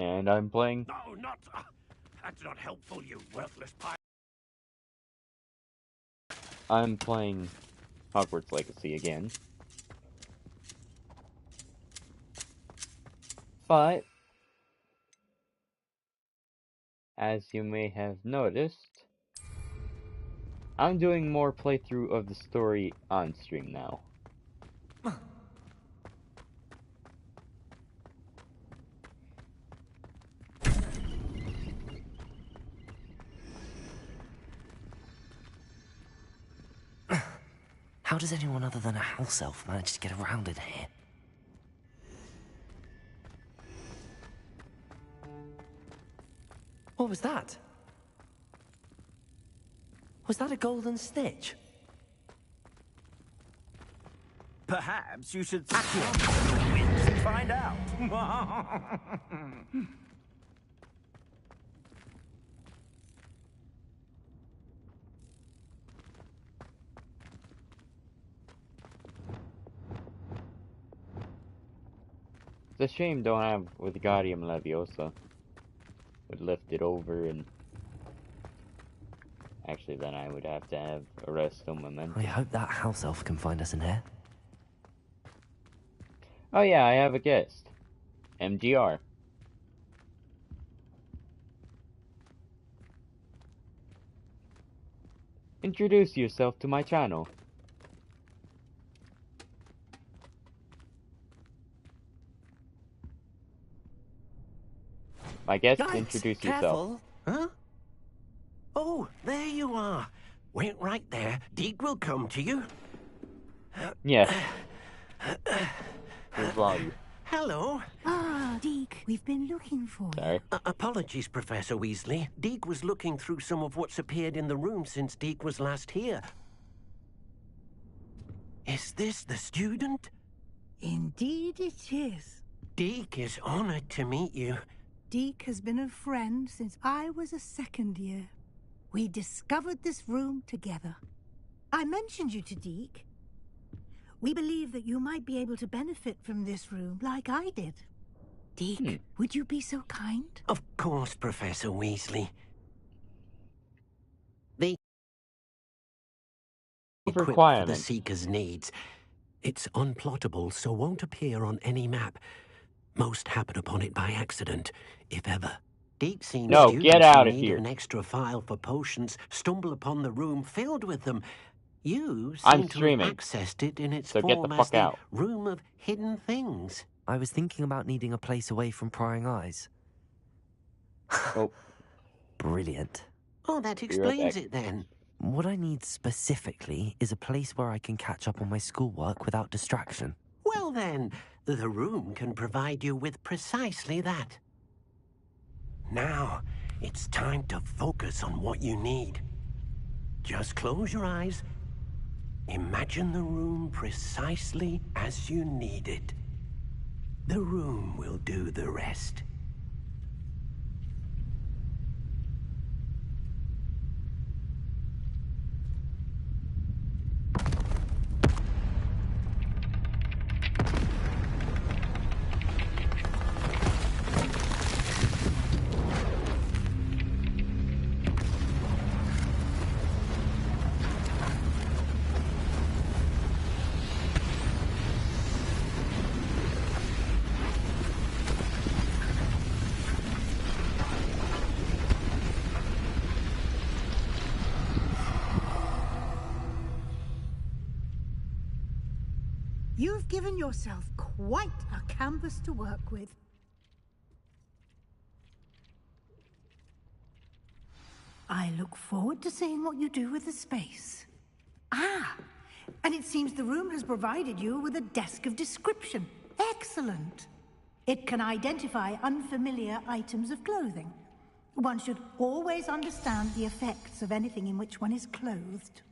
And I'm playing. No, not. That's not helpful, you worthless pie. I'm playing Hogwarts Legacy again. But, as you may have noticed, I'm doing more playthrough of the story on stream now. How does anyone other than a house elf manage to get around in here? What was that? Was that a golden snitch? Perhaps you should hack your wits and find out. It's a shame don't have Wingardium Leviosa. Would lift it over and... Actually, then I would have to have Arresto Memento. I hope that house elf can find us in here. Oh yeah, I have a guest. MGR. Introduce yourself to my channel. My guest, Yikes, introduce yourself. careful. Huh? Oh, there you are. Wait right there. Deke will come to you. Yes. Who's volume? Hello. Ah, Deke, we've been looking for you. Sorry. Apologies, Professor Weasley. Deke was looking through some of what's appeared in the room since Deke was last here. Is this the student? Indeed it is. Deke is honored to meet you. Deke has been a friend since I was a second year. We discovered this room together. I mentioned you to Deke. We believe that you might be able to benefit from this room like I did. Deke, would you be so kind? Of course, Professor Weasley. The equipped for the Requirements. Seeker's needs. It's unplottable, so won't appear on any map. Most happen upon it by accident, if ever. Deep seen No, students get out in of need here. of an extra file for potions stumble upon the room filled with them. You I'm seem to streaming, have accessed it in its so get the form as fuck the out. room of hidden things. I was thinking about needing a place away from prying eyes. Oh, Brilliant. Oh, that be right explains back. it then. What I need specifically is a place where I can catch up on my schoolwork without distraction. Well then, the room can provide you with precisely that. Now, it's time to focus on what you need. Just close your eyes. Imagine the room precisely as you need it. The room will do the rest. You've given yourself quite a canvas to work with. I look forward to seeing what you do with the space. Ah, and it seems the room has provided you with a desk of description. Excellent. It can identify unfamiliar items of clothing. One should always understand the effects of anything in which one is clothed.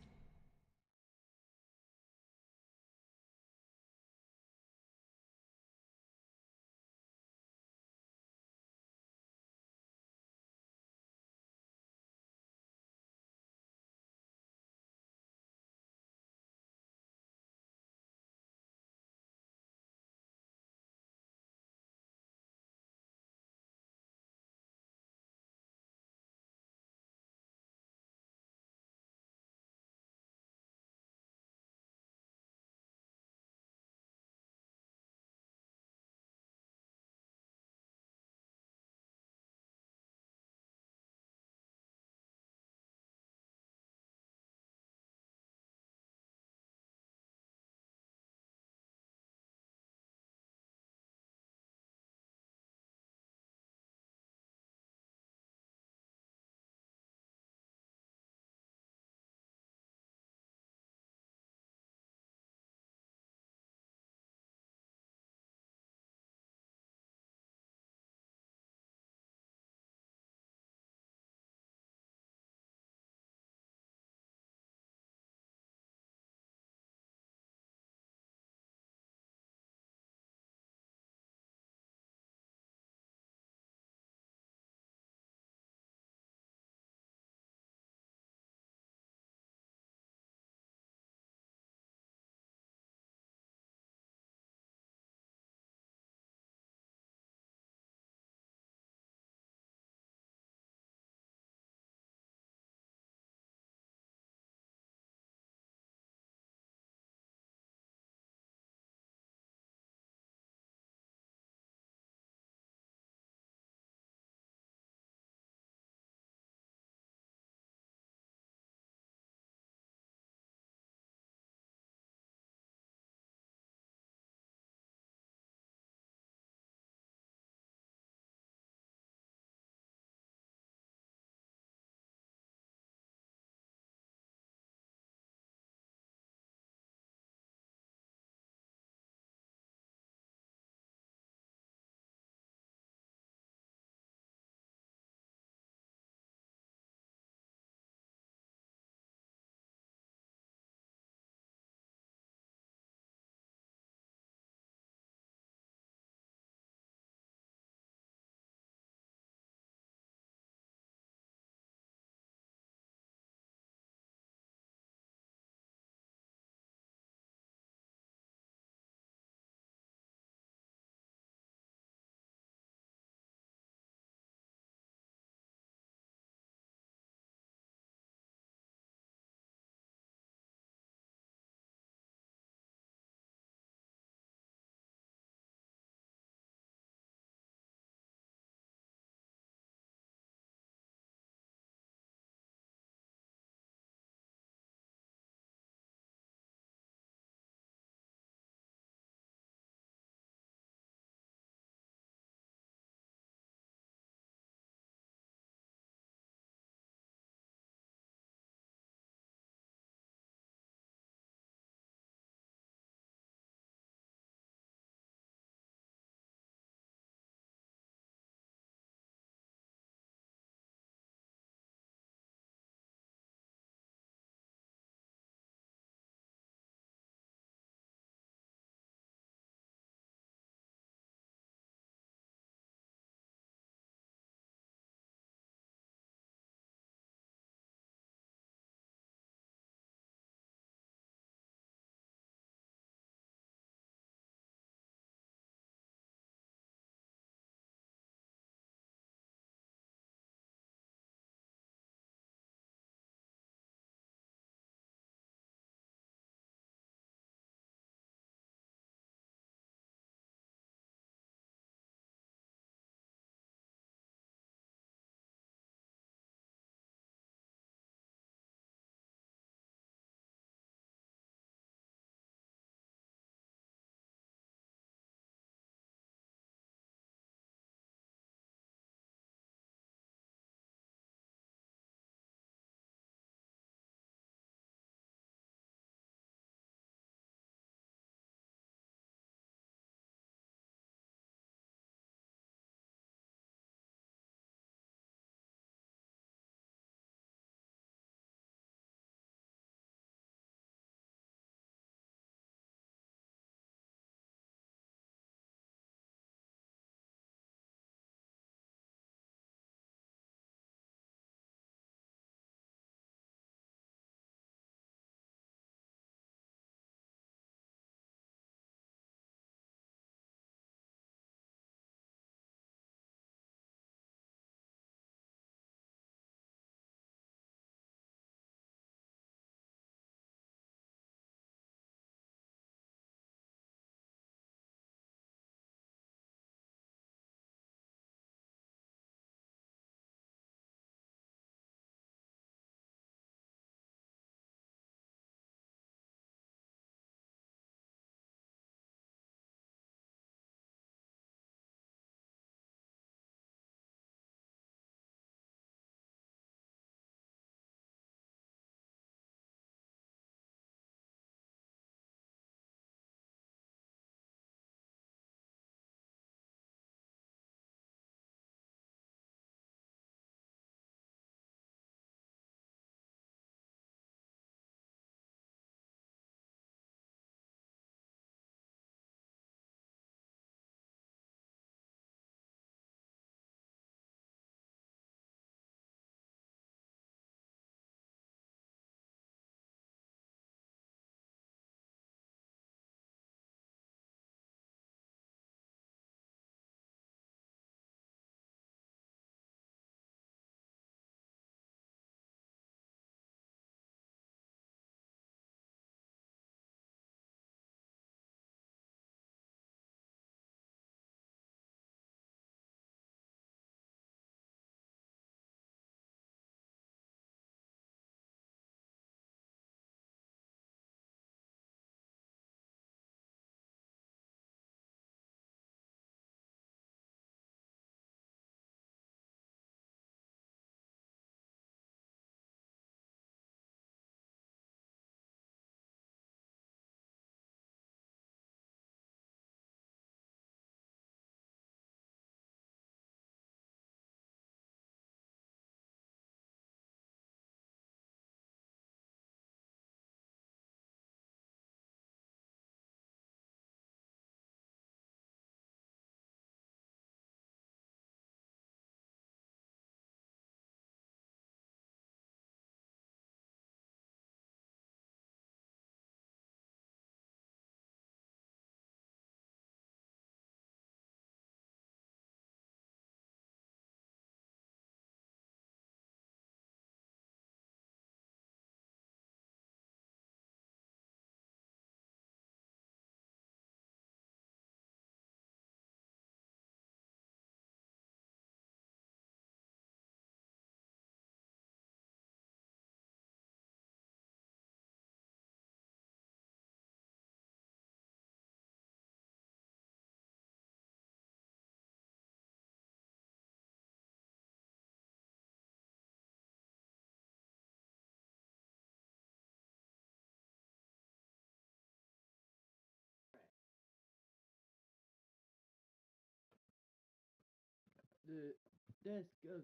the desk of...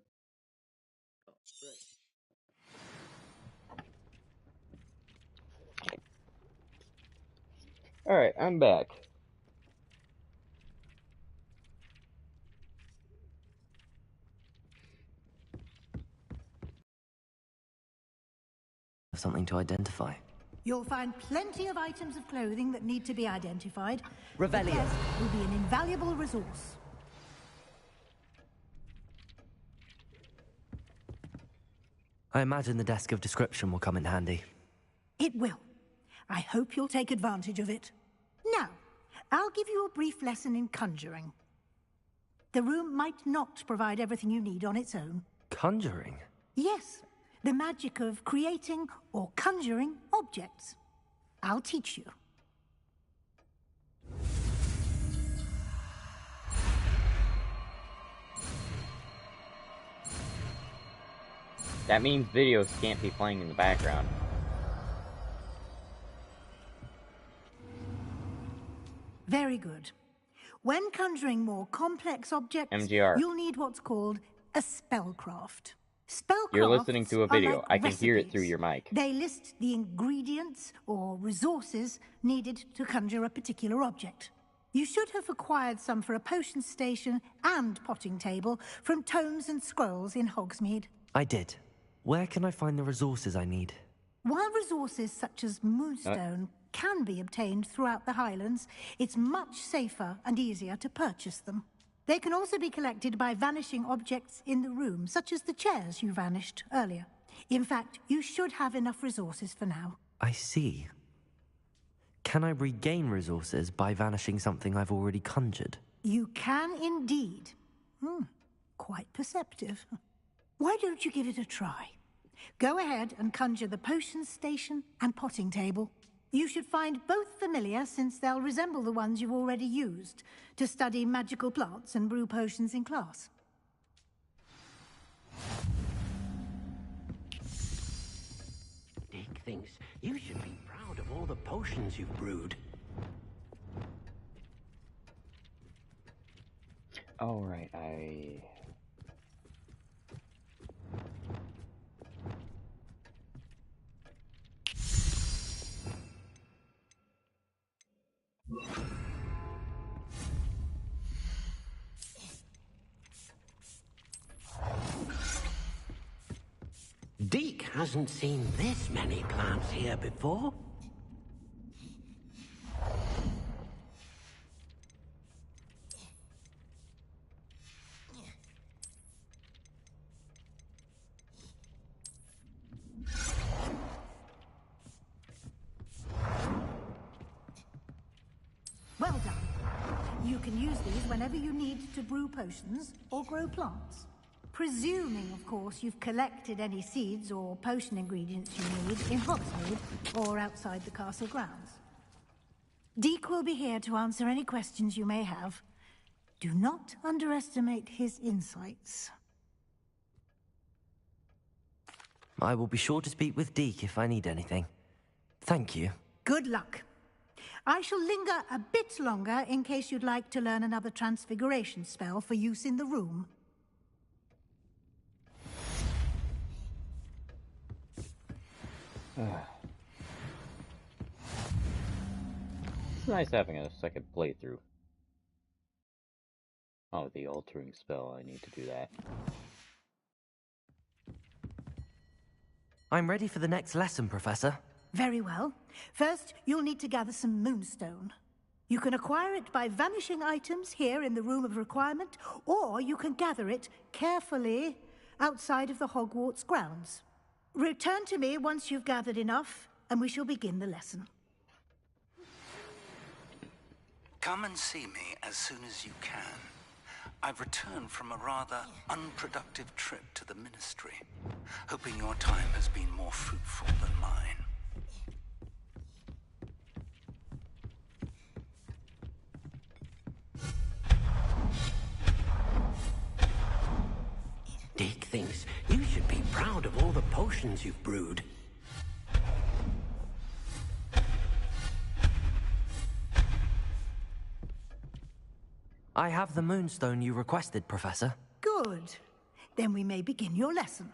Oh, right. Alright, I'm back. Something to identify. You'll find plenty of items of clothing that need to be identified. Revelio. The desk will be an invaluable resource. I imagine the desk of description will come in handy. It will. I hope you'll take advantage of it. Now, I'll give you a brief lesson in conjuring. The room might not provide everything you need on its own. Conjuring? Yes, the magic of creating or conjuring objects. I'll teach you. That means videos can't be playing in the background. Very good. When conjuring more complex objects, MGR. you'll need what's called a spellcraft. Spellcrafts You're listening to a video. are like I can hear it through recipes. your mic. They list the ingredients or resources needed to conjure a particular object. You should have acquired some for a potion station and potting table from tomes and scrolls in Hogsmeade. I did. Where can I find the resources I need? While resources such as Moonstone can be obtained throughout the Highlands, it's much safer and easier to purchase them. They can also be collected by vanishing objects in the room, such as the chairs you vanished earlier. In fact, you should have enough resources for now. I see. Can I regain resources by vanishing something I've already conjured? You can indeed. Quite perceptive. Why don't you give it a try? Go ahead and conjure the potion station and potting table. You should find both familiar, since they'll resemble the ones you've already used to study magical plants and brew potions in class. Dick thinks you should be proud of all the potions you've brewed. Alright, Deke hasn't seen this many plants here before. Well done. You can use these whenever you need to brew potions or grow plants. Presuming, of course, you've collected any seeds or potion ingredients you need in Hogsmeade or outside the castle grounds. Deke will be here to answer any questions you may have. Do not underestimate his insights. I will be sure to speak with Deke if I need anything. Thank you. Good luck. I shall linger a bit longer in case you'd like to learn another transfiguration spell for use in the room. It's nice having a second playthrough. Oh, the altering spell, I need to do that. I'm ready for the next lesson, Professor. Very well. First, you'll need to gather some Moonstone. You can acquire it by vanishing items here in the Room of Requirement, or you can gather it carefully outside of the Hogwarts grounds. Return to me once you've gathered enough, and we shall begin the lesson. Come and see me as soon as you can. I've returned from a rather unproductive trip to the Ministry, hoping your time has been more fruitful than mine. Dick thinks you should be proud of all the potions you've brewed. I have the Moonstone you requested, Professor. Good. Then we may begin your lesson.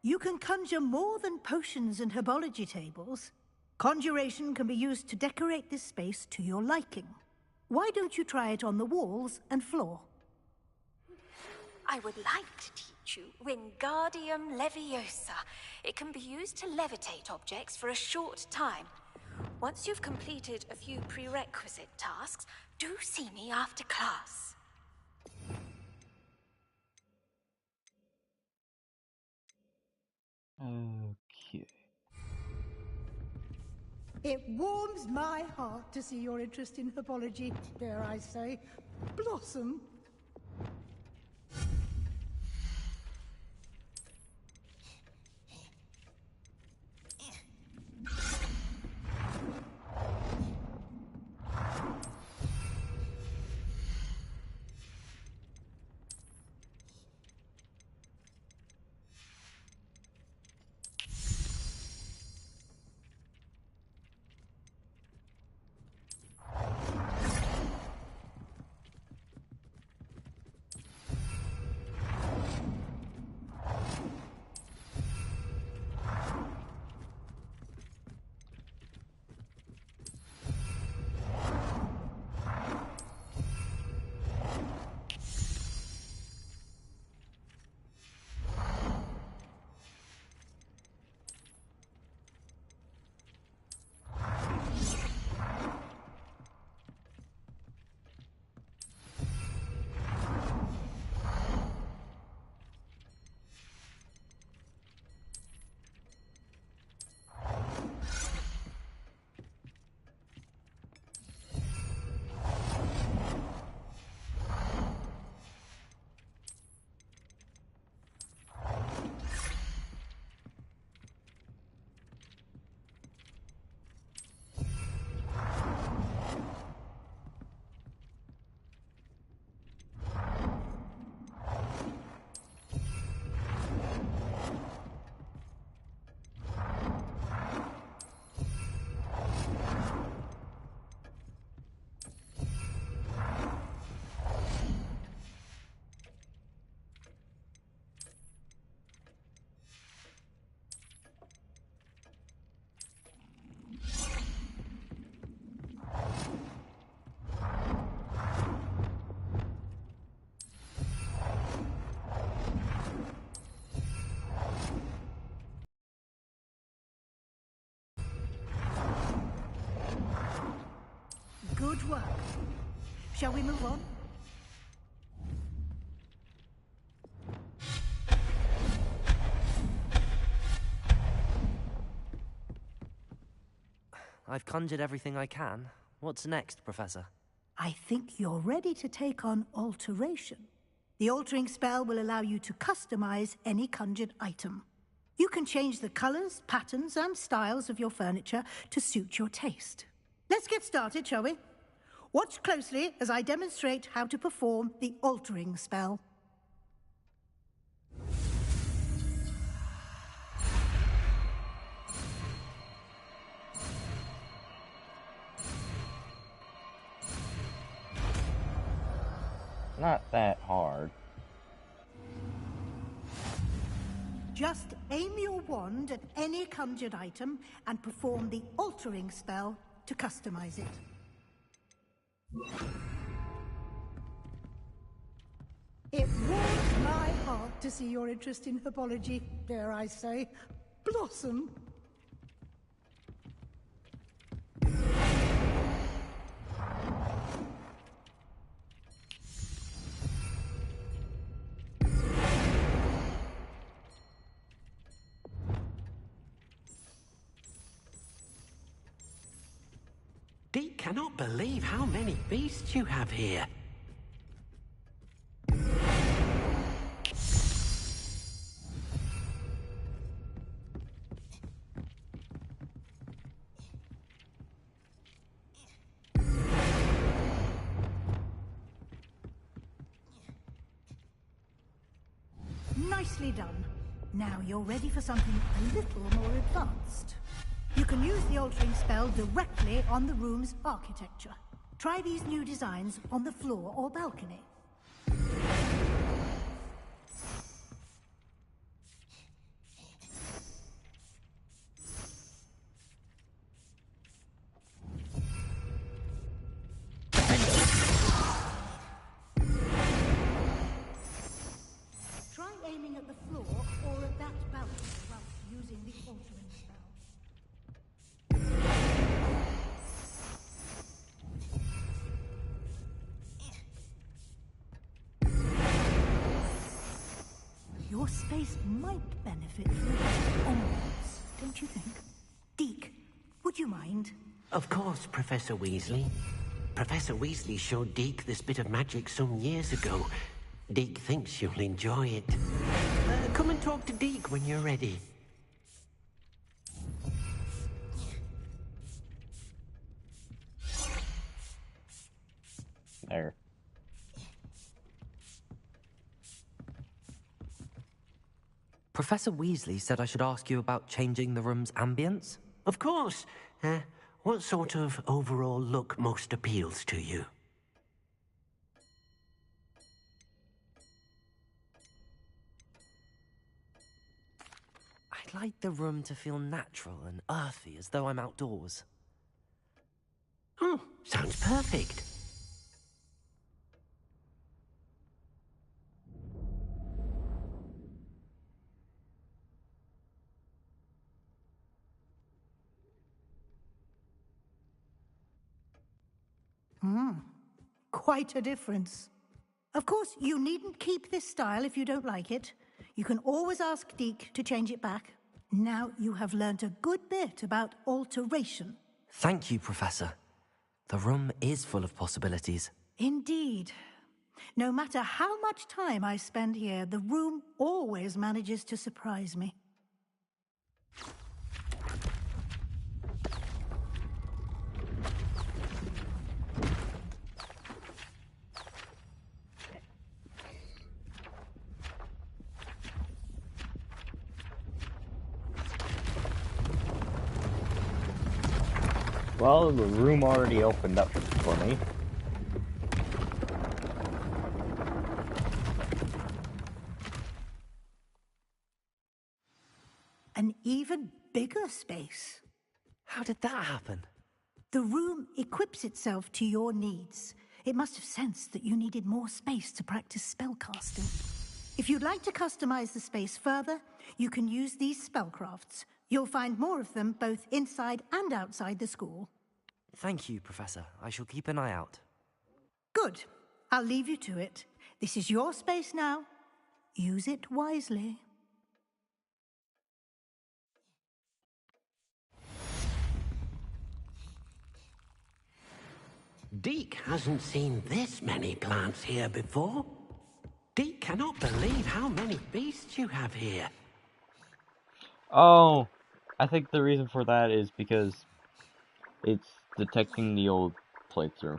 You can conjure more than potions and herbology tables. Conjuration can be used to decorate this space to your liking. Why don't you try it on the walls and floor? I would like to teach you Wingardium Leviosa. It can be used to levitate objects for a short time. Once you've completed a few prerequisite tasks, do see me after class. Okay. It warms my heart to see your interest in herbology, dare I say, blossom. Good work. Shall we move on? I've conjured everything I can. What's next, Professor? I think you're ready to take on alteration. The altering spell will allow you to customize any conjured item. You can change the colors, patterns, and styles of your furniture to suit your taste. Let's get started, shall we? Watch closely as I demonstrate how to perform the altering spell. Not that hard. Just aim your wand at any conjured item and perform the altering spell to customize it. It warms my heart to see your interest in herbology, dare I say, blossom. Deke cannot believe how many beasts you have here. Nicely done. Now you're ready for something a little more advanced. You can use the altering spell directly on the room's architecture. Try these new designs on the floor or balcony. aiming at the floor or at that balcony whilst using the altering spell. Your space might benefit from a bit of onwards, don't you think? Deke, would you mind? Of course, Professor Weasley. Professor Weasley showed Deke this bit of magic some years ago. Deke thinks you'll enjoy it. Come and talk to Deke when you're ready. There. Professor Weasley said I should ask you about changing the room's ambience. Of course. What sort of overall look most appeals to you? I'd like the room to feel natural and earthy, as though I'm outdoors. Oh, sounds perfect. Quite a difference. Of course, you needn't keep this style if you don't like it. You can always ask Deke to change it back. Now you have learnt a good bit about alteration. Thank you, Professor. The room is full of possibilities. Indeed. No matter how much time I spend here, the room always manages to surprise me. Well, the room already opened up for me. An even bigger space. How did that happen? The room equips itself to your needs. It must have sensed that you needed more space to practice spellcasting. If you'd like to customize the space further, you can use these spellcrafts. You'll find more of them both inside and outside the school. Thank you, Professor. I shall keep an eye out. Good. I'll leave you to it. This is your space now. Use it wisely. Deke hasn't seen this many plants here before. Deke cannot believe how many beasts you have here. Oh, I think the reason for that is because it's detecting the old playthrough.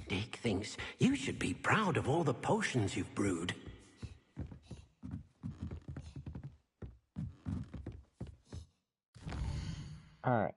Deke thinks you should be proud of all the potions you've brewed. Alright.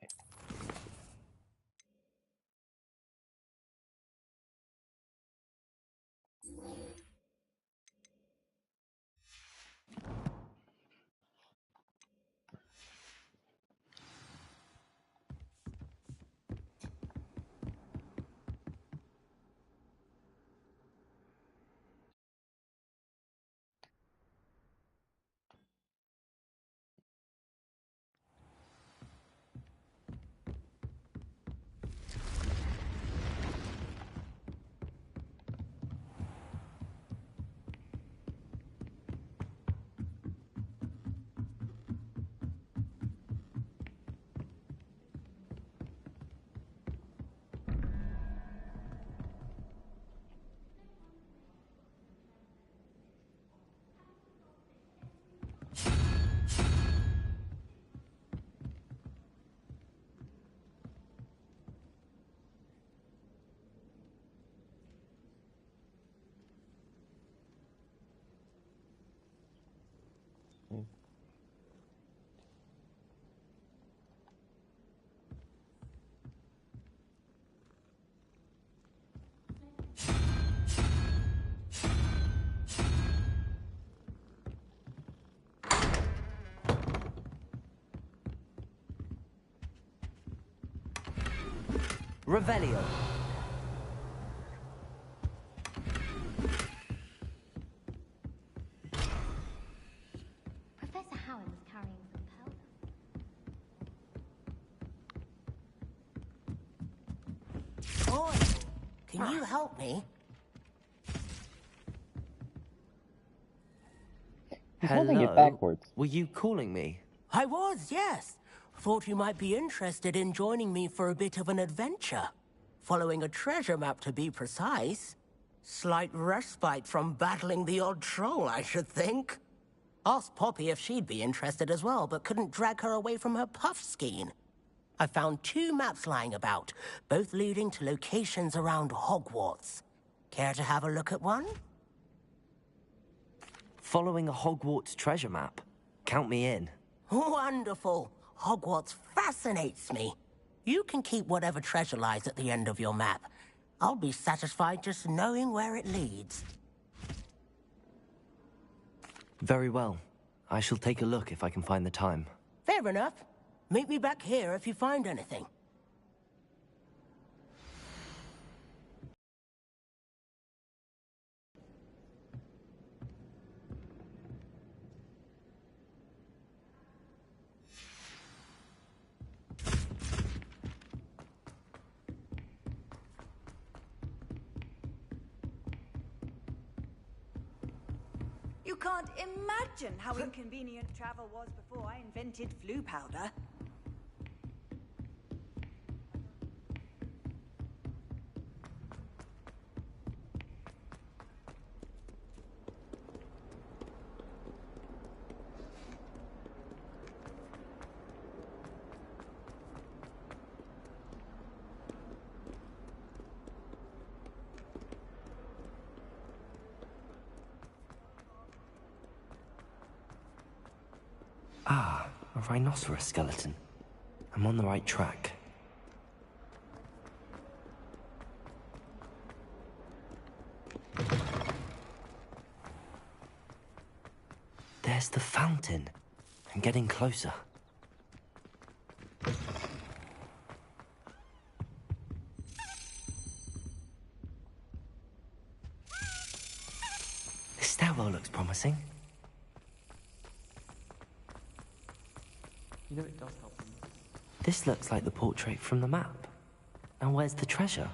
Revelio. Professor Howard was carrying some powder. Boy, can you help me? He's holding it Hello? backwards. Were you calling me? I was, yes. Thought you might be interested in joining me for a bit of an adventure. Following a treasure map, to be precise. Slight respite from battling the odd troll, I should think. Asked Poppy if she'd be interested as well, but couldn't drag her away from her puff skein. I found 2 maps lying about, both leading to locations around Hogwarts. Care to have a look at one? Following a Hogwarts treasure map. Count me in. Wonderful. Hogwarts fascinates me. You can keep whatever treasure lies at the end of your map. I'll be satisfied just knowing where it leads. Very well. I shall take a look if I can find the time. Fair enough. Meet me back here if you find anything. You can't imagine how inconvenient travel was before I invented flu powder. Ah, a rhinoceros skeleton. I'm on the right track. There's the fountain. I'm getting closer. This stairwell looks promising. You know it does help them. This looks like the portrait from the map. Now where's the treasure?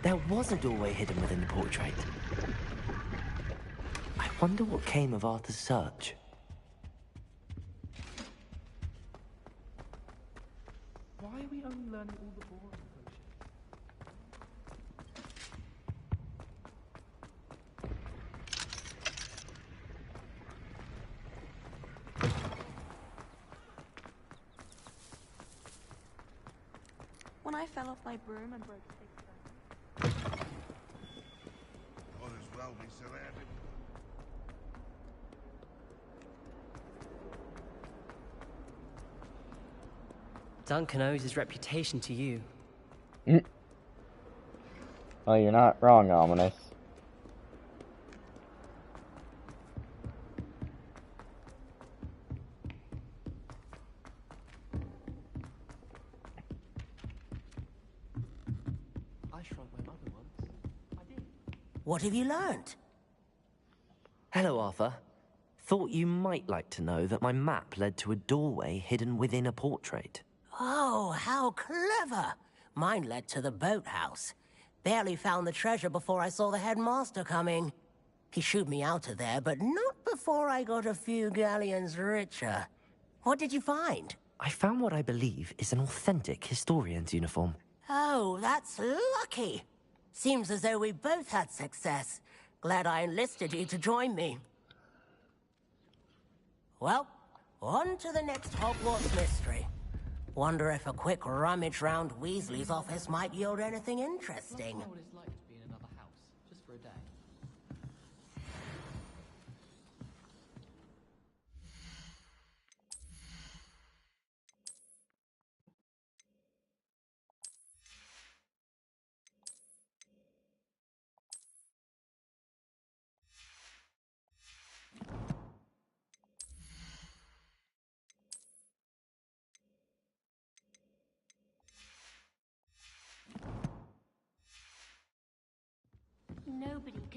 There was a doorway hidden within the portrait. I wonder what came of Arthur's search. Why are we only learning all the boring potions? When I fell off my broom and broke six Might as well be surrounded. Duncan owes his reputation to you. Well, you're not wrong, Ominous. I shrunk my mother once. I did. What have you learned? Hello, Arthur. Thought you might like to know that my map led to a doorway hidden within a portrait. Oh, how clever! Mine led to the boathouse. Barely found the treasure before I saw the headmaster coming. He shooed me out of there, but not before I got a few galleons richer. What did you find? I found what I believe is an authentic historian's uniform. Oh, that's lucky. Seems as though we both had success. Glad I enlisted you to join me. Well, on to the next Hogwarts mystery. Wonder if a quick rummage round Weasley's office might yield anything interesting. What it's like to be in another house, just for a day.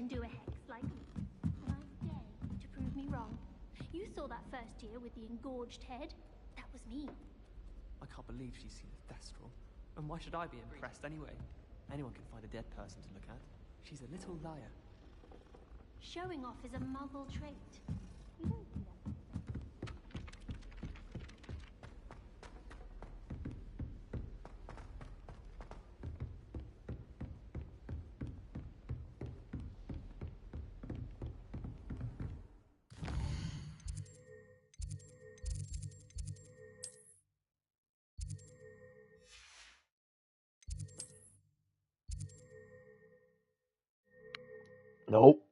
can do a hex like me. And I dare you to prove me wrong. You saw that first year with the engorged head. That was me. I can't believe she's seen a Thestral. And why should I be impressed anyway? Anyone can find a dead person to look at. She's a little liar. Showing off is a muggle trait. You don't do that. Nope.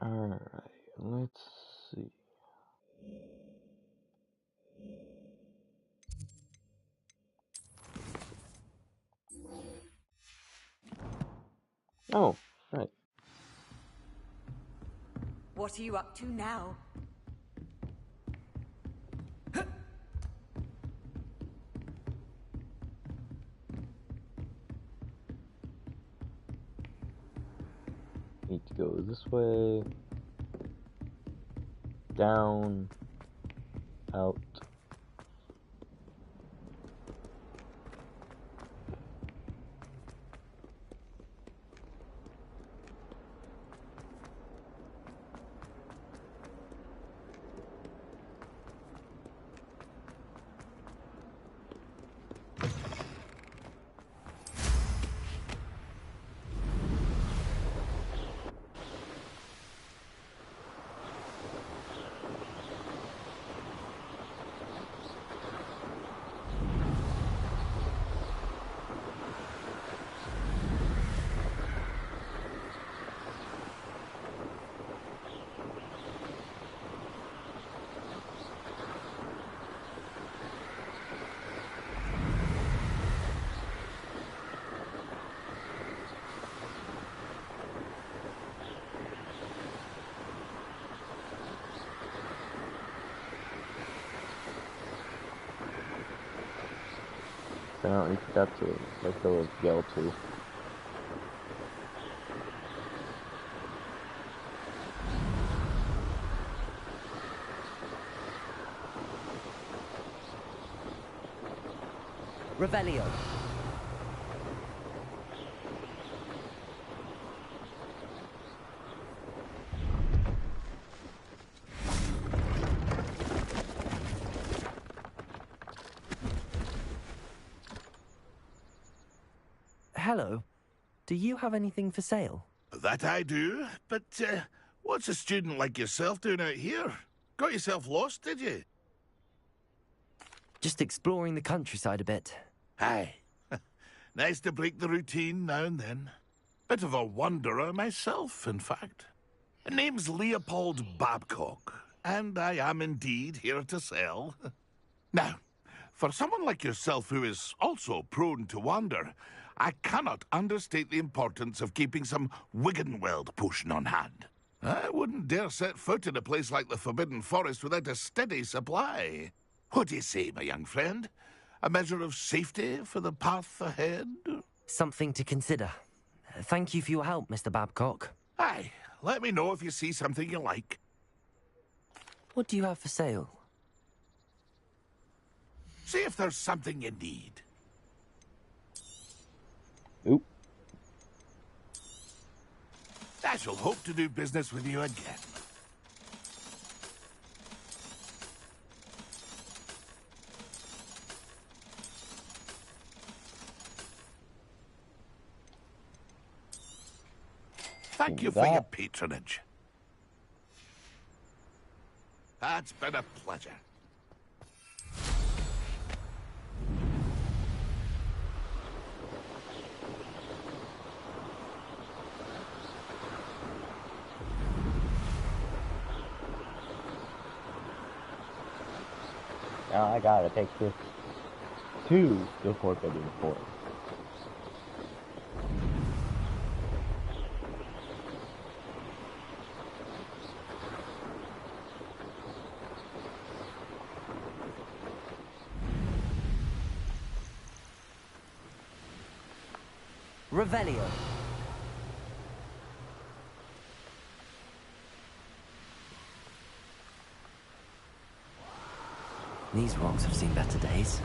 Alright, let's see. Oh, right. What are you up to now? Need to go this way. Down. Out. Apparently forgot to let go of Yell too. Revelio. Hello. Do you have anything for sale? That I do, but what's a student like yourself doing out here? Got yourself lost, did you? Just exploring the countryside a bit. Aye. Nice to break the routine now and then. Bit of a wanderer myself, in fact. Name's Leopold Babcock, and I am indeed here to sell. Now, for someone like yourself who is also prone to wander, I cannot understate the importance of keeping some Wiggenweld potion on hand. I wouldn't dare set foot in a place like the Forbidden Forest without a steady supply. What do you say, my young friend? A measure of safety for the path ahead? Something to consider. Thank you for your help, Mr. Babcock. Aye, let me know if you see something you like. What do you have for sale? See if there's something you need. Oop. I shall hope to do business with you again. Thank you for your patronage. It's been a pleasure. Now I gotta take this to the Forbidden Forest. Revelio. These rocks have seen better days.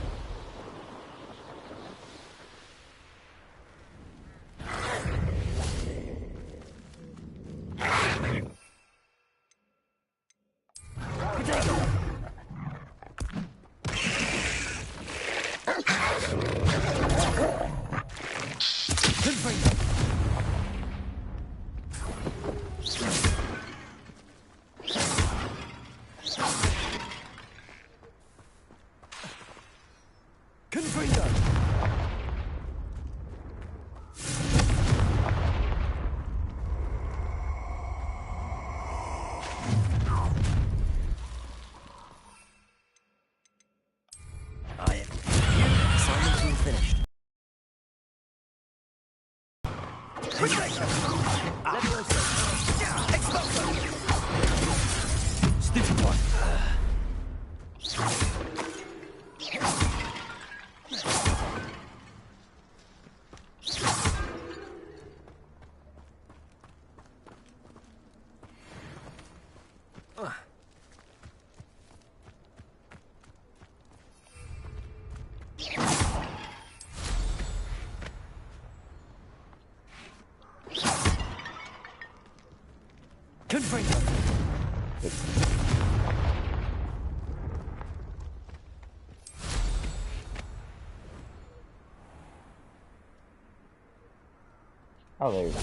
Oh, there you go.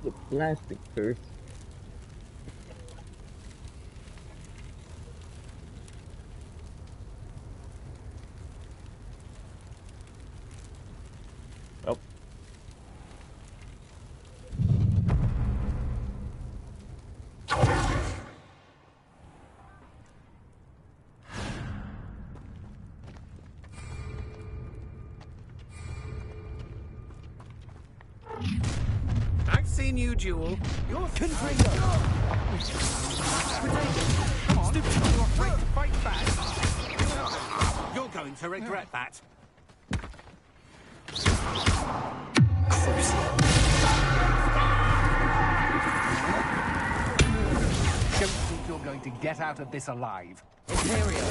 The plastic first. Oh. I've seen you, Jewel. You're confringo. Come on, stupid! You're afraid to fight back. You're going to regret that. Don't think you're going to get out of this alive. Imperial.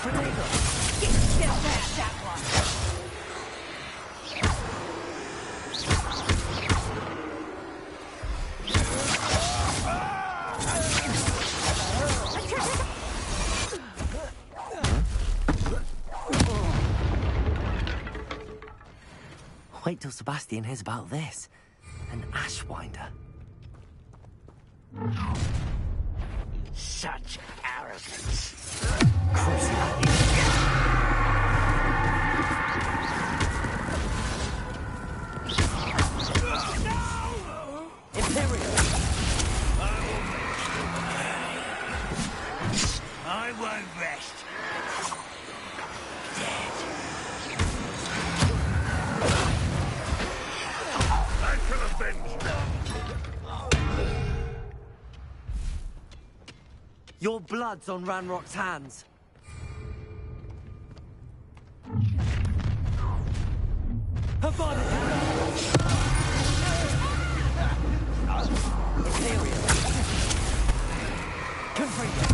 Potato. Get back, that one. Wait till Sebastian hears about this. An Ashwinder. Such arrogance. Imperial. I won't rest. I shall avenge them. Your blood's on Ranrock's hands. Her body! Imperial. Confringo.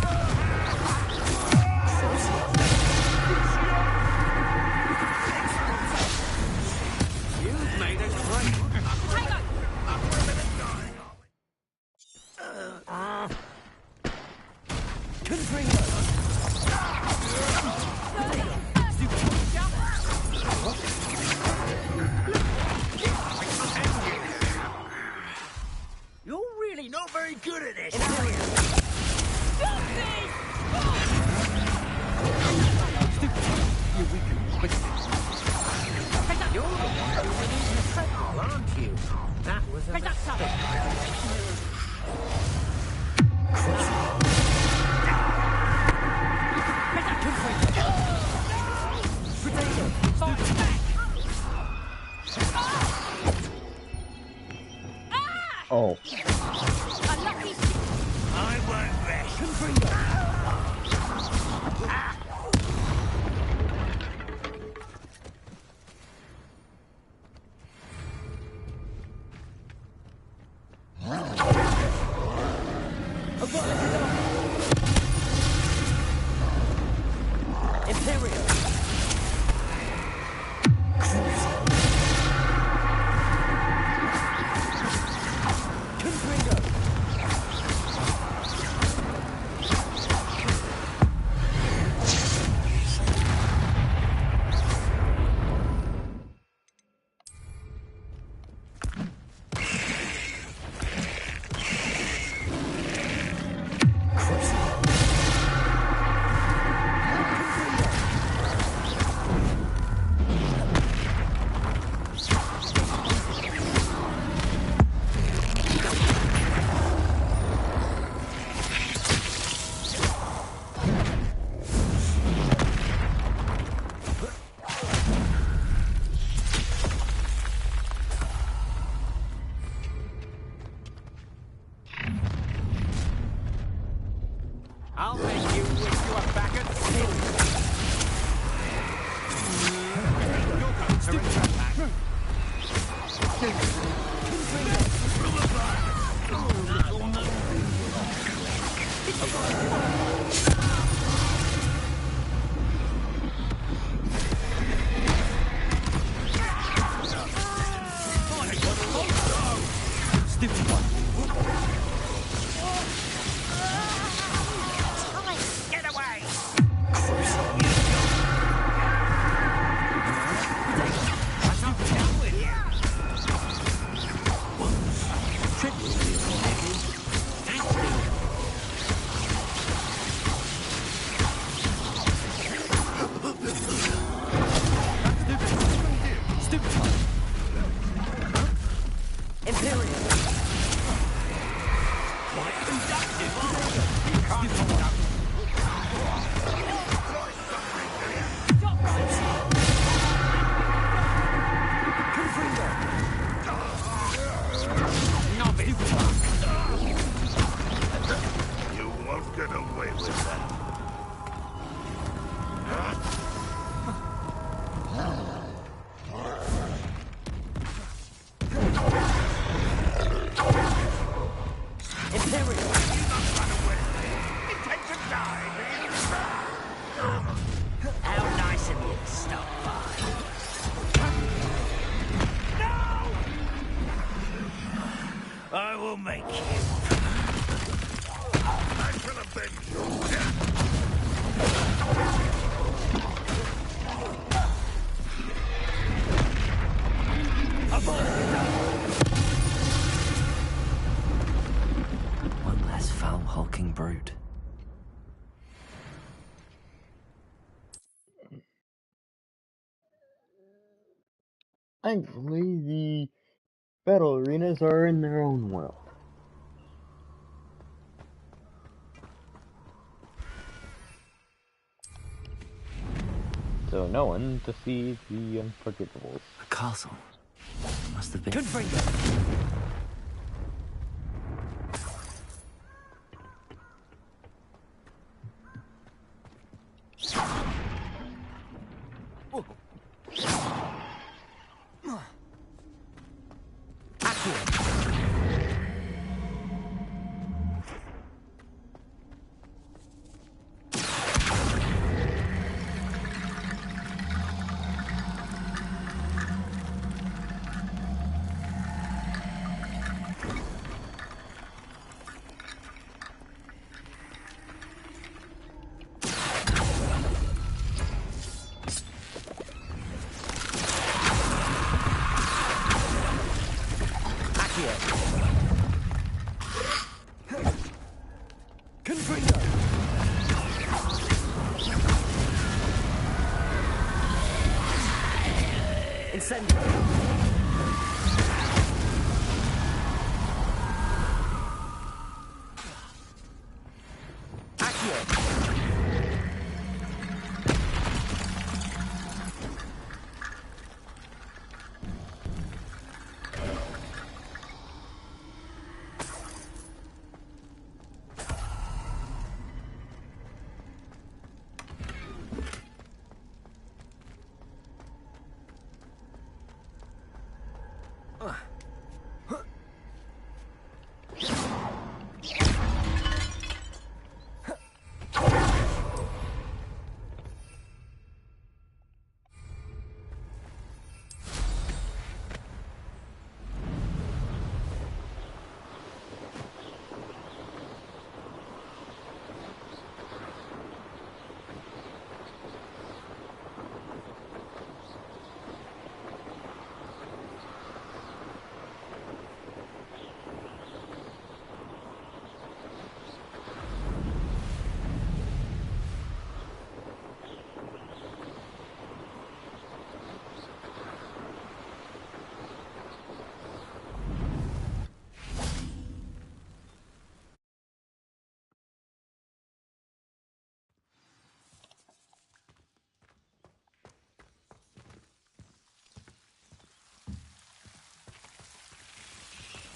You've made it great. very good at this. You're weak and twisted. You're the one who went into the treadmill, aren't you? That was a mistake. Oh. I won't rest. I'll make you wish you were back at school. You're going to return back. Stupid one. Get away! You won't get away with that. How nice of you to stop by. No! I will make you. I shall avenge your death. One less foul hulking brute. Thankfully, the battle arenas are in their own world. So no one to see the unforgivables. A castle. Must have been. Confringo! Incendio! Accio!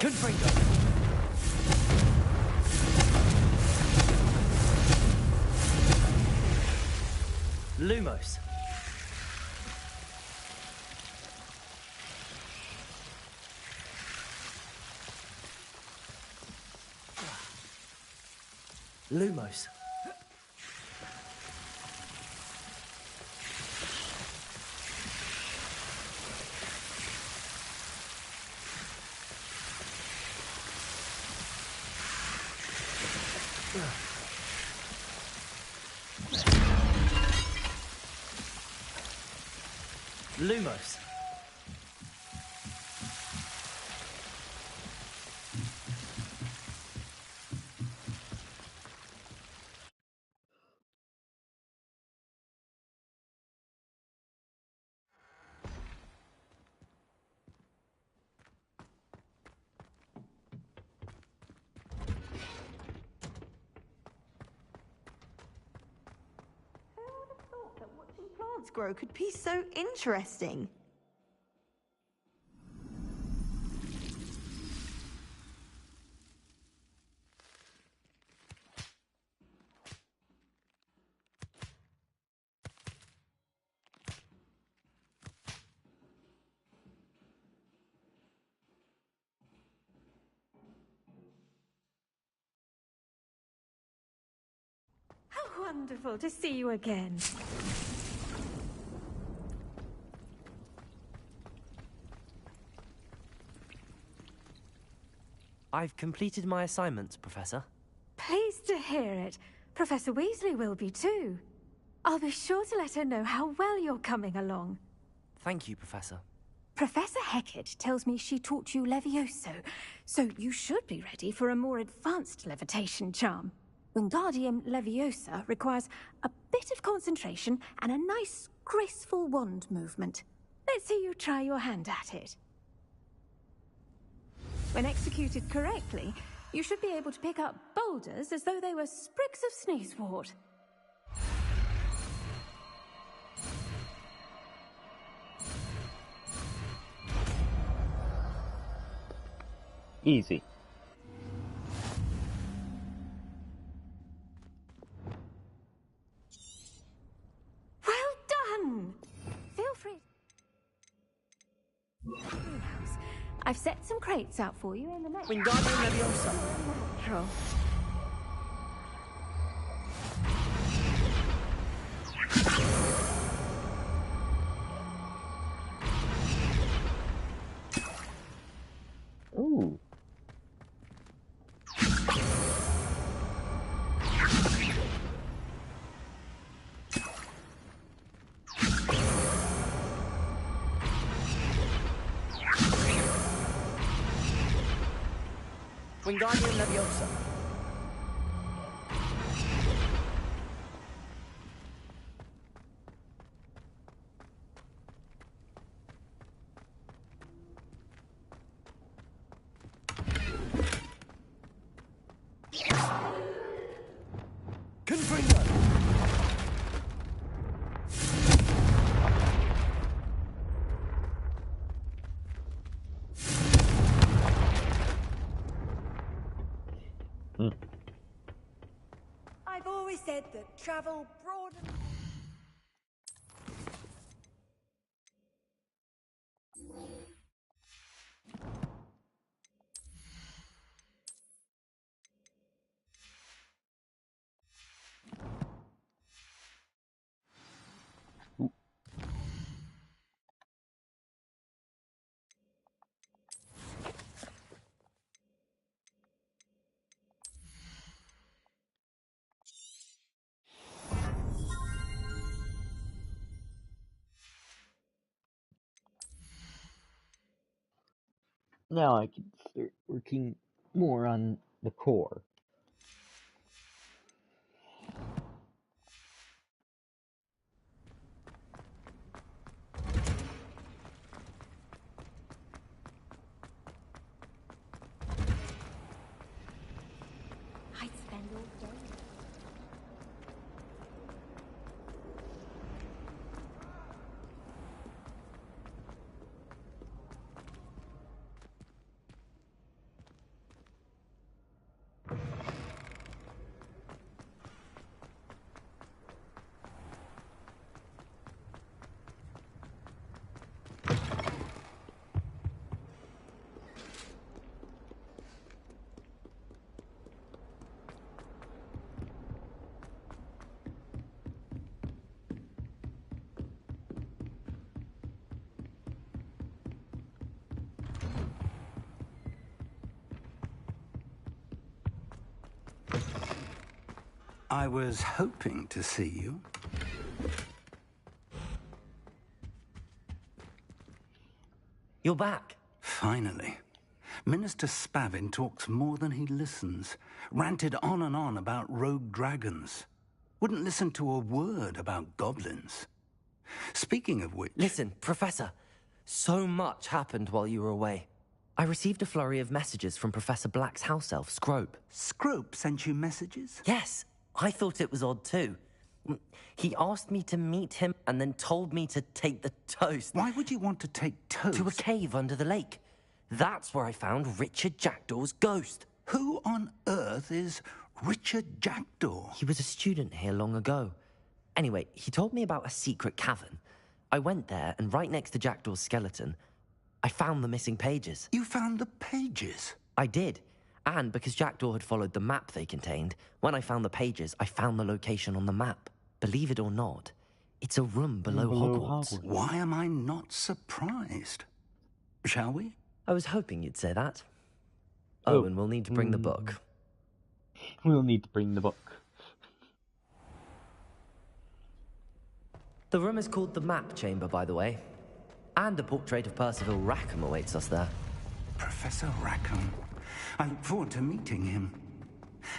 Confringo! Lumos. Lumos. Lumos. Plants grow could be so interesting. How wonderful to see you again. I've completed my assignments, Professor. Pleased to hear it. Professor Weasley will be too. I'll be sure to let her know how well you're coming along. Thank you, Professor. Professor Hecat tells me she taught you Levioso, so you should be ready for a more advanced levitation charm. Wingardium Leviosa requires a bit of concentration and a nice, graceful wand movement. Let's see you try your hand at it. When executed correctly, you should be able to pick up boulders as though they were sprigs of sneezewort. Easy. Well done! Feel free. Greenhouse. I've set some crates out for you in the next... Wingardium Leviosa. Natural. Ooh. Wingardium Leviosa. Confringo! I've always said that travel broadens. Now I can start working more on the core. I'd spend all day. I was hoping to see you. You're back. Finally. Minister Spavin talks more than he listens. Ranted on and on about rogue dragons. Wouldn't listen to a word about goblins. Speaking of which... Listen, Professor. So much happened while you were away. I received a flurry of messages from Professor Black's house elf, Scrope. Scrope sent you messages? Yes. I thought it was odd too. He asked me to meet him and then told me to take the toast. Why would you want to take toast? To a cave under the lake. That's where I found Richard Jackdaw's ghost. Who on earth is Richard Jackdaw? He was a student here long ago. Anyway, he told me about a secret cavern. I went there, and right next to Jackdaw's skeleton, I found the missing pages. You found the pages? I did. And because Jackdaw had followed the map they contained, when I found the pages, I found the location on the map. Believe it or not, it's a room below Hogwarts. Why am I not surprised? Shall we? I was hoping you'd say that. Oh, and we'll need to bring the book. We'll need to bring the book. The room is called the Map Chamber, by the way. And a portrait of Percival Rackham awaits us there. Professor Rackham. I look forward to meeting him.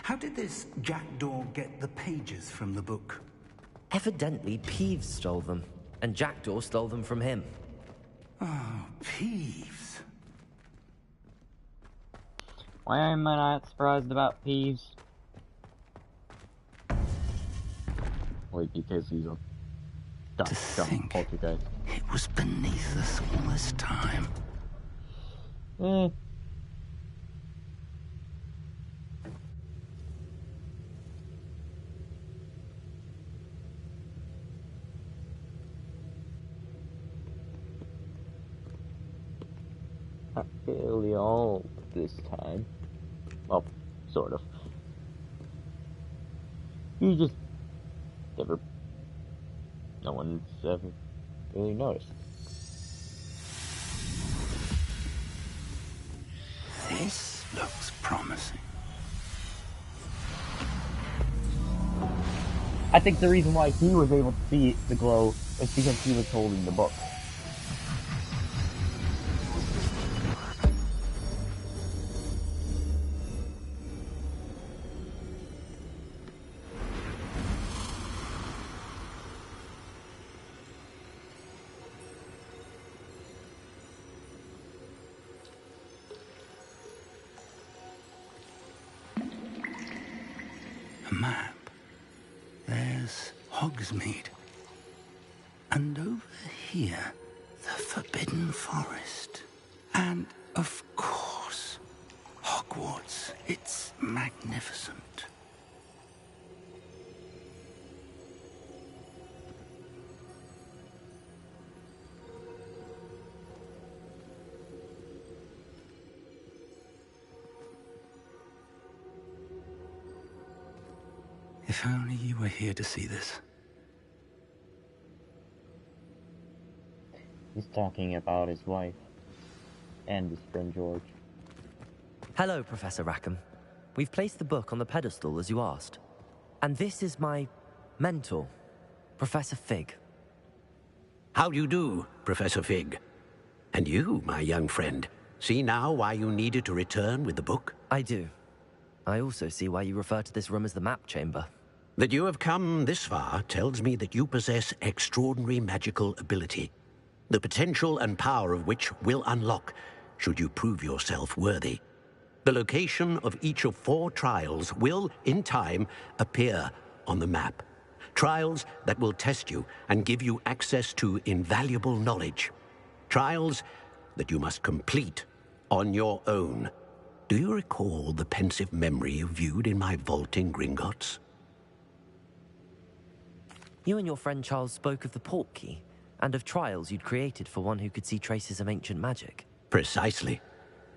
How did this Jackdaw get the pages from the book? Evidently, Peeves stole them, and Jackdaw stole them from him. Oh, Peeves. Why am I not surprised about Peeves? Wait, because he's a dumb poltergeist. It was beneath us all this time. Not really all this time. Well, sort of. You just never... No one's ever really noticed. This looks promising. I think the reason why he was able to see the glow is because he was holding the book. A map. There's Hogsmeade. And over here, the Forbidden Forest. And, of course, Hogwarts. It's magnificent. If only you were here to see this. He's talking about his wife and his friend George. Hello, Professor Rackham. We've placed the book on the pedestal as you asked. And this is my mentor, Professor Fig. How do you do, Professor Fig? And you, my young friend, see now why you needed to return with the book? I do. I also see why you refer to this room as the map chamber. That you have come this far tells me that you possess extraordinary magical ability, the potential and power of which will unlock should you prove yourself worthy. The location of each of 4 trials will, in time, appear on the map. Trials that will test you and give you access to invaluable knowledge. Trials that you must complete on your own. Do you recall the pensive memory you viewed in my vault in Gringotts? You and your friend Charles spoke of the port key and of trials you'd created for one who could see traces of ancient magic. Precisely.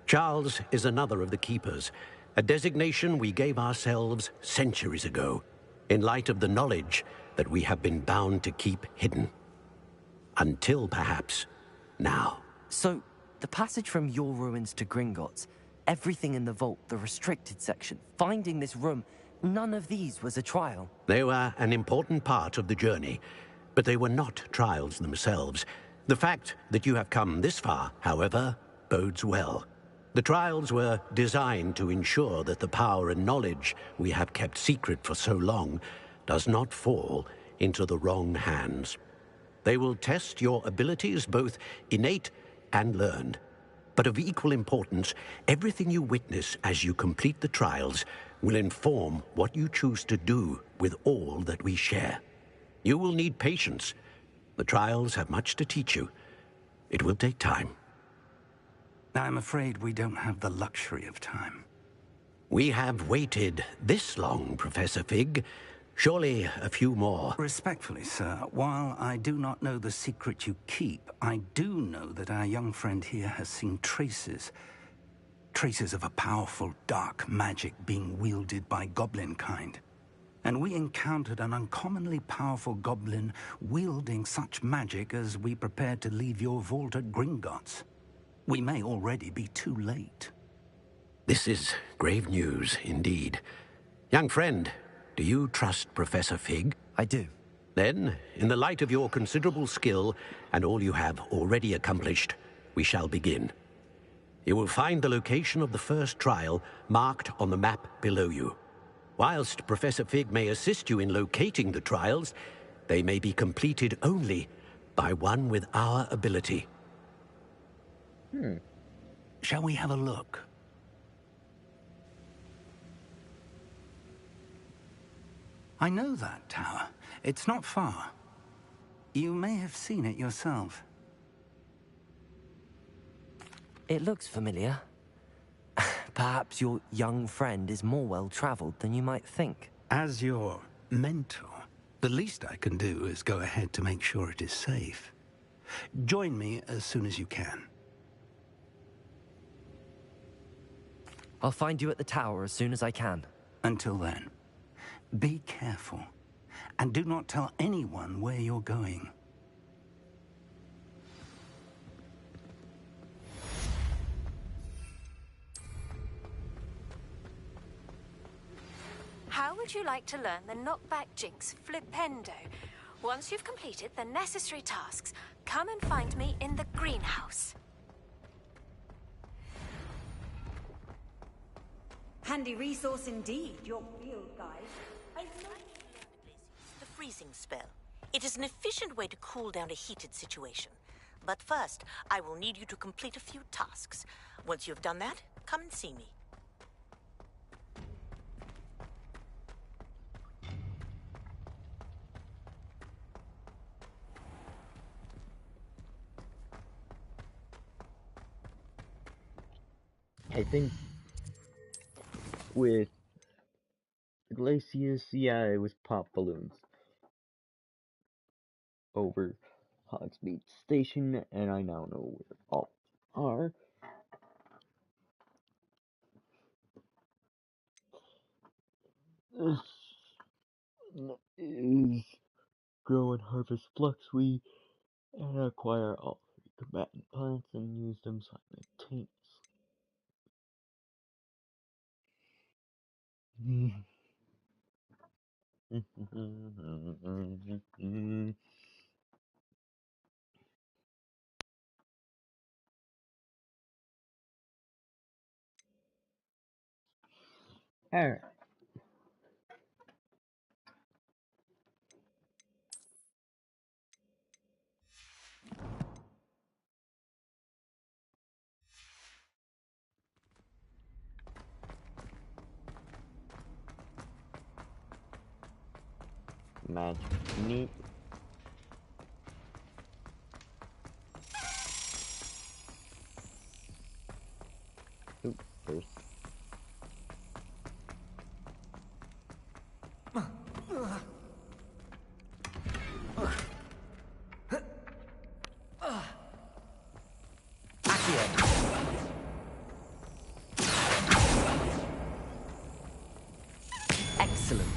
Charles is another of the Keepers, a designation we gave ourselves centuries ago, in light of the knowledge that we have been bound to keep hidden. Until, perhaps, now. So, the passage from your ruins to Gringotts, everything in the vault, the restricted section, finding this room, none of these was a trial. They were an important part of the journey, but they were not trials themselves. The fact that you have come this far, however, bodes well. The trials were designed to ensure that the power and knowledge we have kept secret for so long does not fall into the wrong hands. They will test your abilities, both innate and learned. But of equal importance, everything you witness as you complete the trials will inform what you choose to do with all that we share. You will need patience. The trials have much to teach you. It will take time. I'm afraid we don't have the luxury of time. We have waited this long, Professor Fig. Surely a few more. Respectfully, sir, while I do not know the secret you keep, I do know that our young friend here has seen traces of a powerful dark magic being wielded by goblin kind. And we encountered an uncommonly powerful goblin wielding such magic as we prepared to leave your vault at Gringotts. We may already be too late. This is grave news, indeed. Young friend, do you trust Professor Fig? I do. Then, in the light of your considerable skill and all you have already accomplished, we shall begin. You will find the location of the first trial marked on the map below you. Whilst Professor Fig may assist you in locating the trials, they may be completed only by one with our ability. Shall we have a look? I know that tower. It's not far. You may have seen it yourself. It looks familiar. Perhaps your young friend is more well-traveled than you might think. As your mentor, the least I can do is go ahead to make sure it is safe. Join me as soon as you can. I'll find you at the tower as soon as I can. Until then, be careful, and do not tell anyone where you're going. How would you like to learn the knockback jinx flipendo? Once you've completed the necessary tasks, come and find me in the greenhouse. Handy resource indeed, your field guide. The freezing spell. It is an efficient way to cool down a heated situation. But first, I will need you to complete a few tasks. Once you have done that, come and see me. I think with Glacius, yeah, it was pop balloons over Hogsmeade Station, and I now know where all are. This is grow and harvest fluxweed and acquire all 3 combatant plants and use them simultaneously. Alright. Magic neat. Oop, there's Excellent.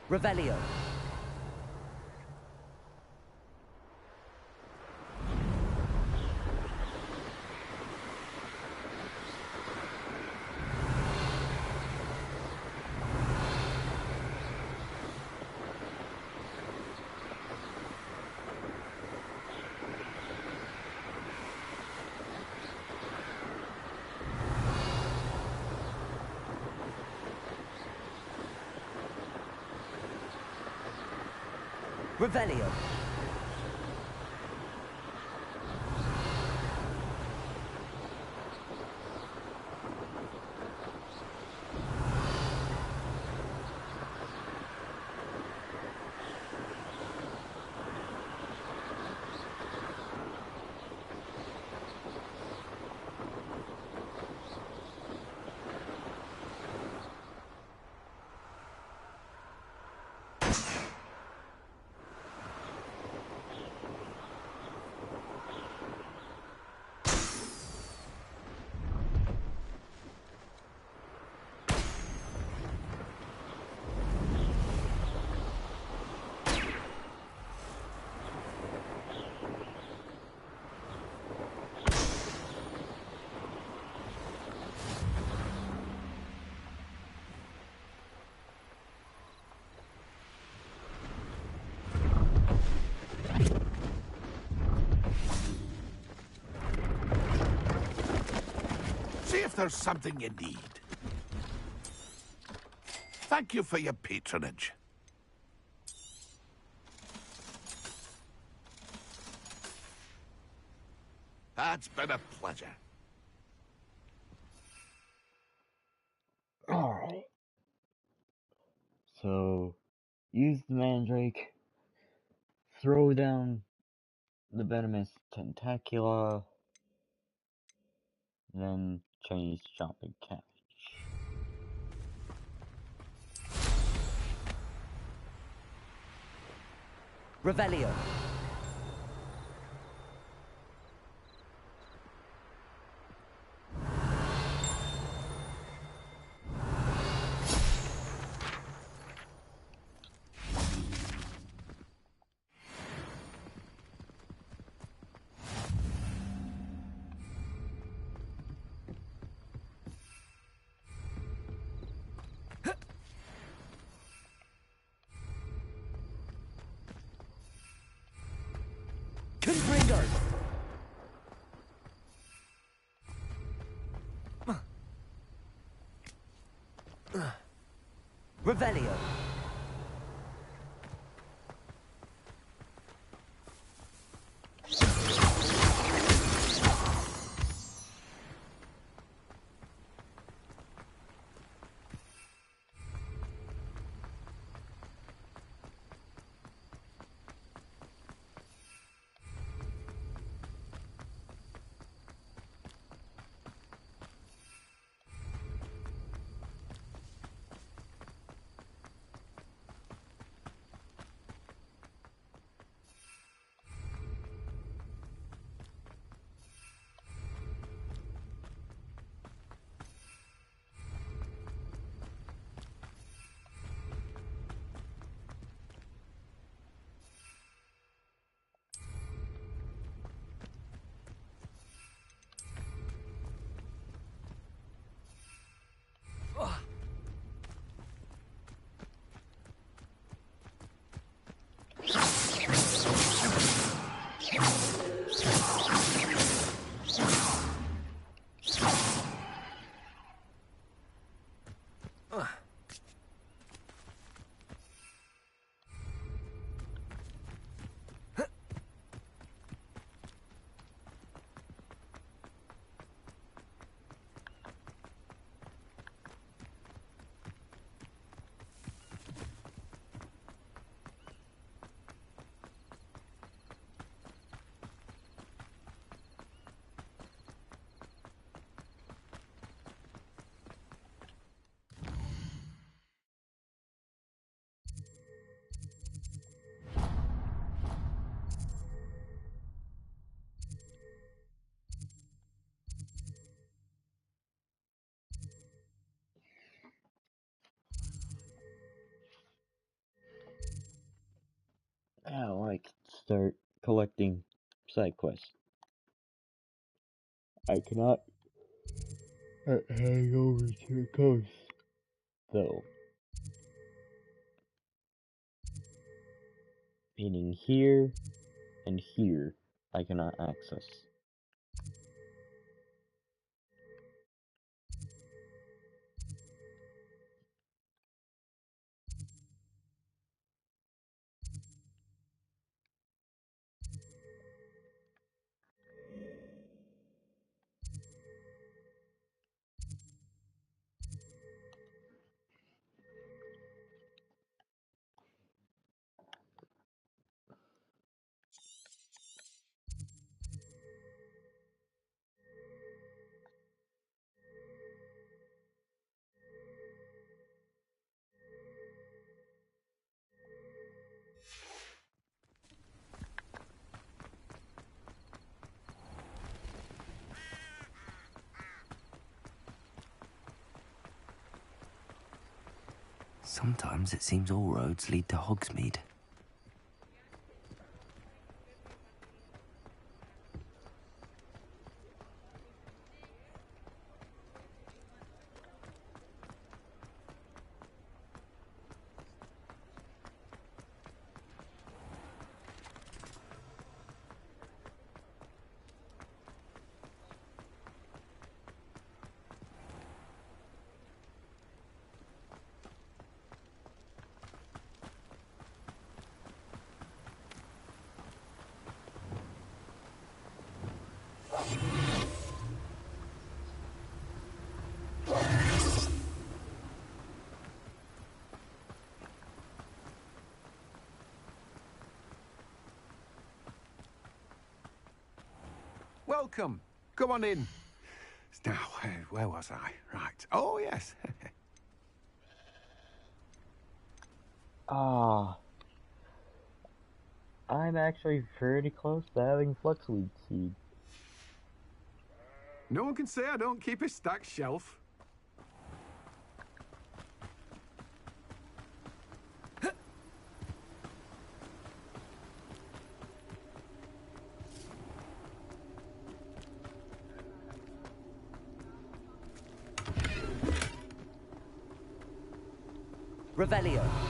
Revelio. Revelio. See if there's something you need. Thank you for your patronage. It's been a pleasure. Alright. So, use the mandrake, throw down the venomous tentacula, then change jumping catch. Revelio. Confringo. Revelio. Now I can start collecting side quests. I cannot hang over to the coast, though. Meaning here and here I cannot access. Sometimes it seems all roads lead to Hogsmeade. Welcome. Come on in. Now, where was I? Right. Oh, yes. Ah, I'm actually pretty close to having Fluxweed Seed. No one can say I don't keep a stacked shelf. Revelio.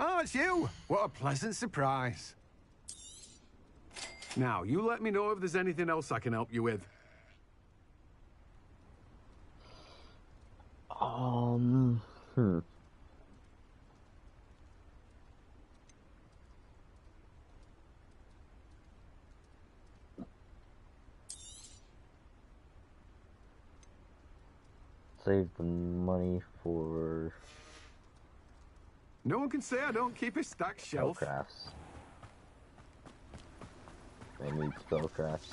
Oh, it's you! What a pleasant surprise. Now, you let me know if there's anything else I can help you with. Hmm. Save the money for No one can say I don't keep a stacked shelf. spellcrafts. I need spellcrafts.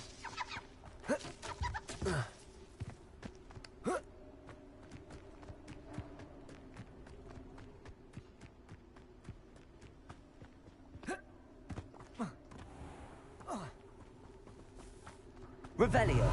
Revelio.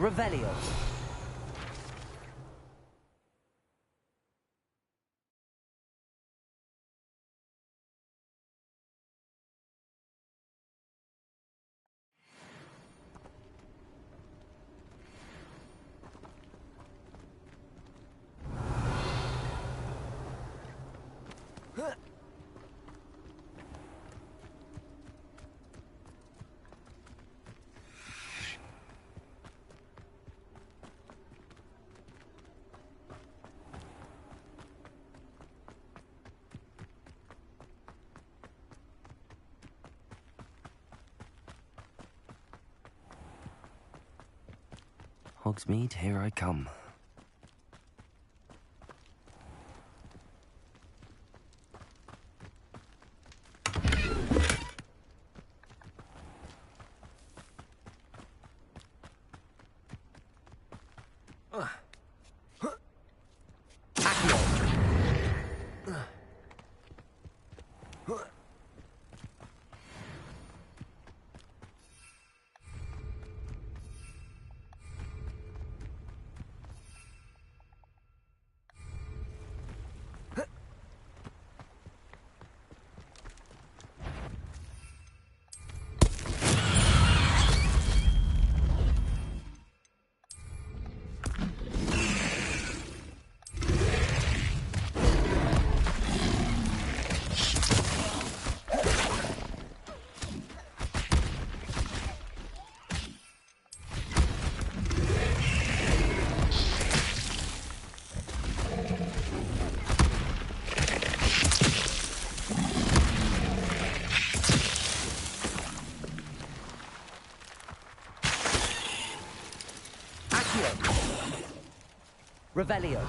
Revelio. Hogsmeade, here I come. Accio. Revelio.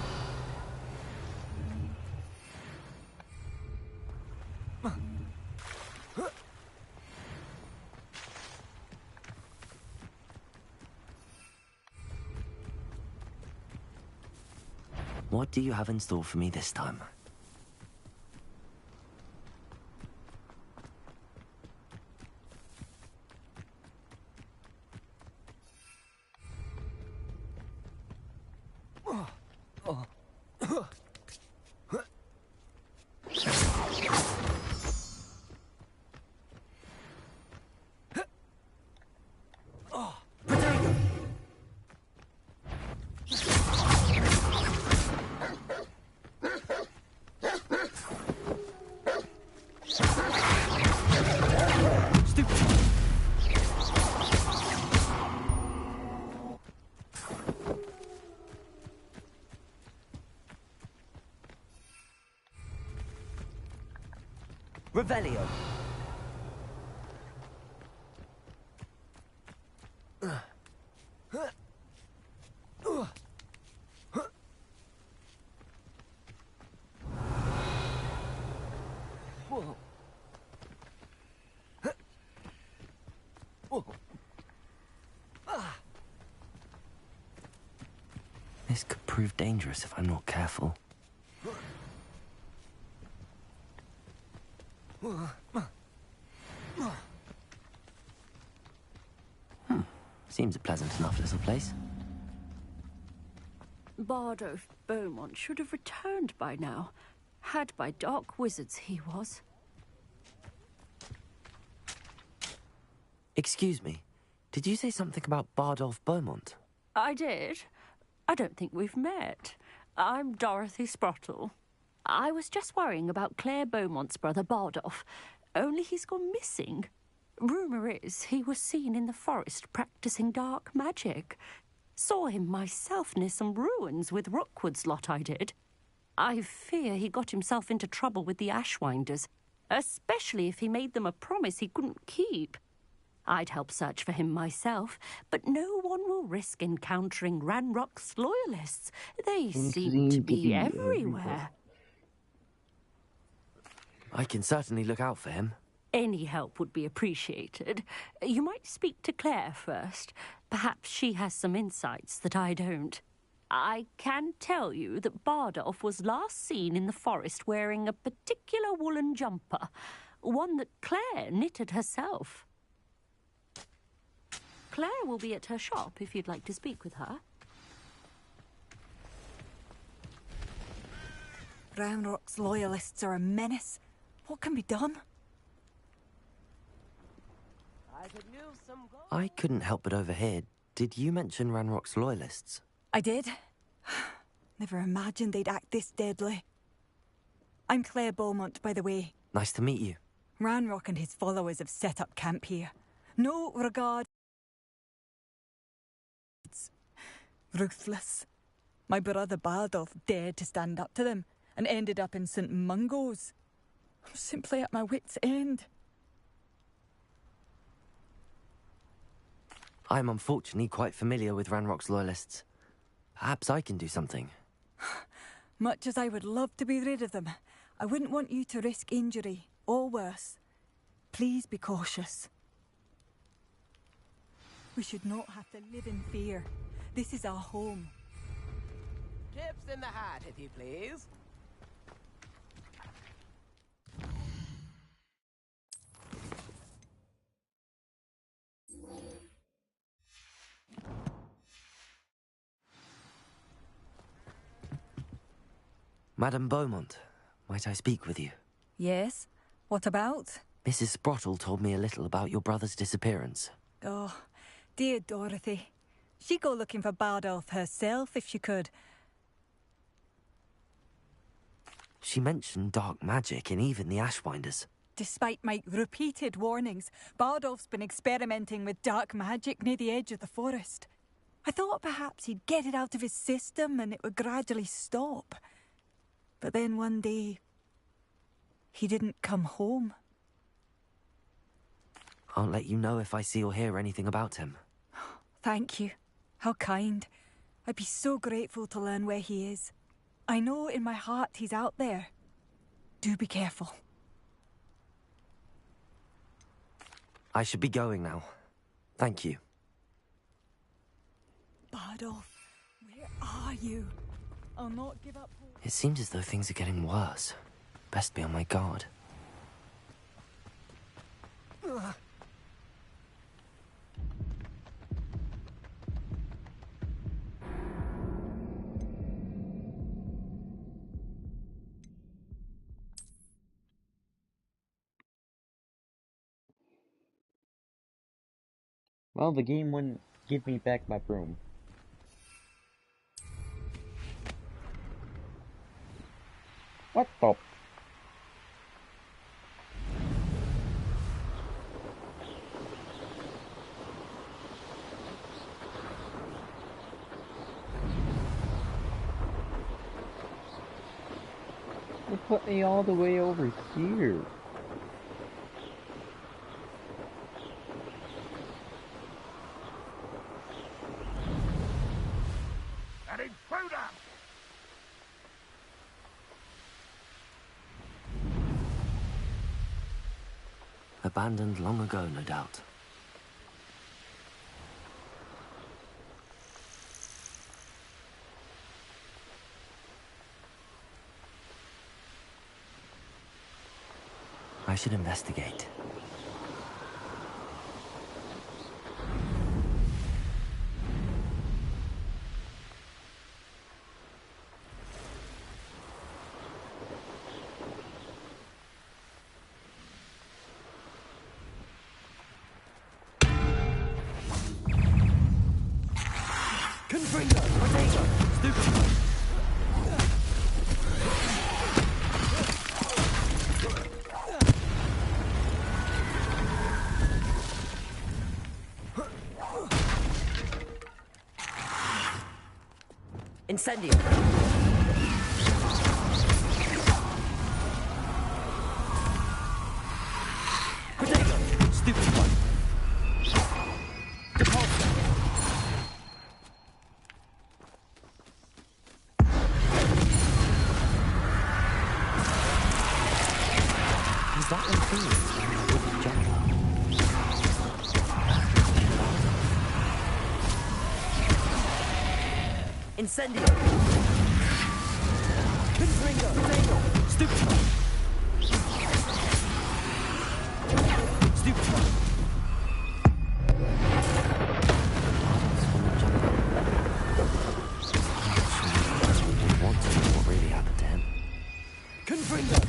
What do you have in store for me this time? Revelio. This could prove dangerous if I'm not careful. Seems a pleasant enough little place. Bardolph Beaumont should have returned by now. Had by dark wizards he was. Excuse me, did you say something about Bardolph Beaumont? I did. I don't think we've met. I'm Dorothy Sprottle. I was just worrying about Claire Beaumont's brother Bardolph, only he's gone missing. Rumour is he was seen in the forest practising dark magic. Saw him myself near some ruins with Rookwood's lot I did. I fear he got himself into trouble with the Ashwinders, especially if he made them a promise he couldn't keep. I'd help search for him myself, but no one will risk encountering Ranrock's loyalists. They seem to be everywhere. I can certainly look out for him. Any help would be appreciated. You might speak to Claire first. Perhaps she has some insights that I don't. I can tell you that Bardolph was last seen in the forest wearing a particular woolen jumper, one that Claire knitted herself. Claire will be at her shop if you'd like to speak with her. Ranrock's loyalists are a menace. What can be done? I couldn't help but overhear. Did you mention Ranrock's loyalists? I did. Never imagined they'd act this deadly. I'm Claire Beaumont, by the way. Nice to meet you. Ranrock and his followers have set up camp here. No regard. It's ruthless. My brother Bardolph dared to stand up to them and ended up in St. Mungo's. I'm simply at my wit's end. I'm unfortunately quite familiar with Ranrock's loyalists. Perhaps I can do something. Much as I would love to be rid of them, I wouldn't want you to risk injury, or worse. Please be cautious. We should not have to live in fear. This is our home. Tips in the hat, if you please. Madame Beaumont, might I speak with you? Yes? What about? Mrs. Sprottle told me a little about your brother's disappearance. Oh, dear Dorothy. She'd go looking for Bardolph herself if she could. She mentioned dark magic and even the Ashwinders. Despite my repeated warnings, Bardolph's been experimenting with dark magic near the edge of the forest. I thought perhaps he'd get it out of his system and it would gradually stop. But then one day, he didn't come home. I'll let you know if I see or hear anything about him. Thank you. How kind. I'd be so grateful to learn where he is. I know in my heart he's out there. Do be careful. I should be going now. Thank you. Bardolph, where are you? I'll not give up hope. It seems as though things are getting worse. Best be on my guard. Well, the game wouldn't give me back my broom. What the? They put me all the way over here. An intruder! Abandoned long ago, no doubt. I should investigate. Incendio! Potato! Stupid one! Depulso! Is that one feeling? Wooden juggler? Incendio! Confringo! Potato! Stupid one! Stupid one! Want to know what really happened to him? Confringo!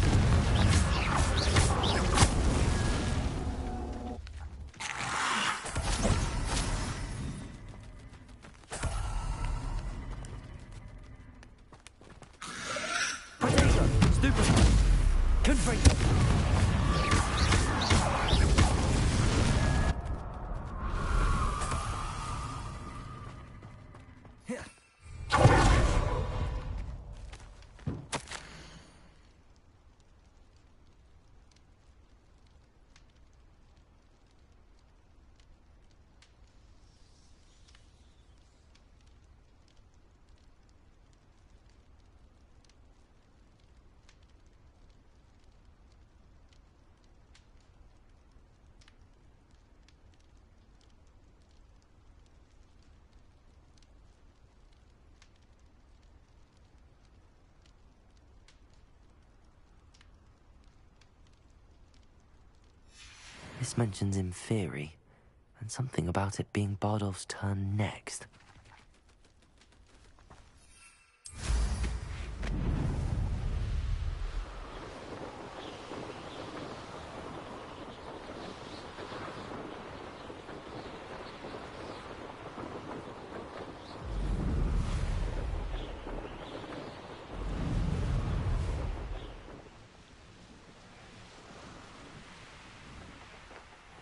This mentions Inferi, and something about it being Bardolph's turn next.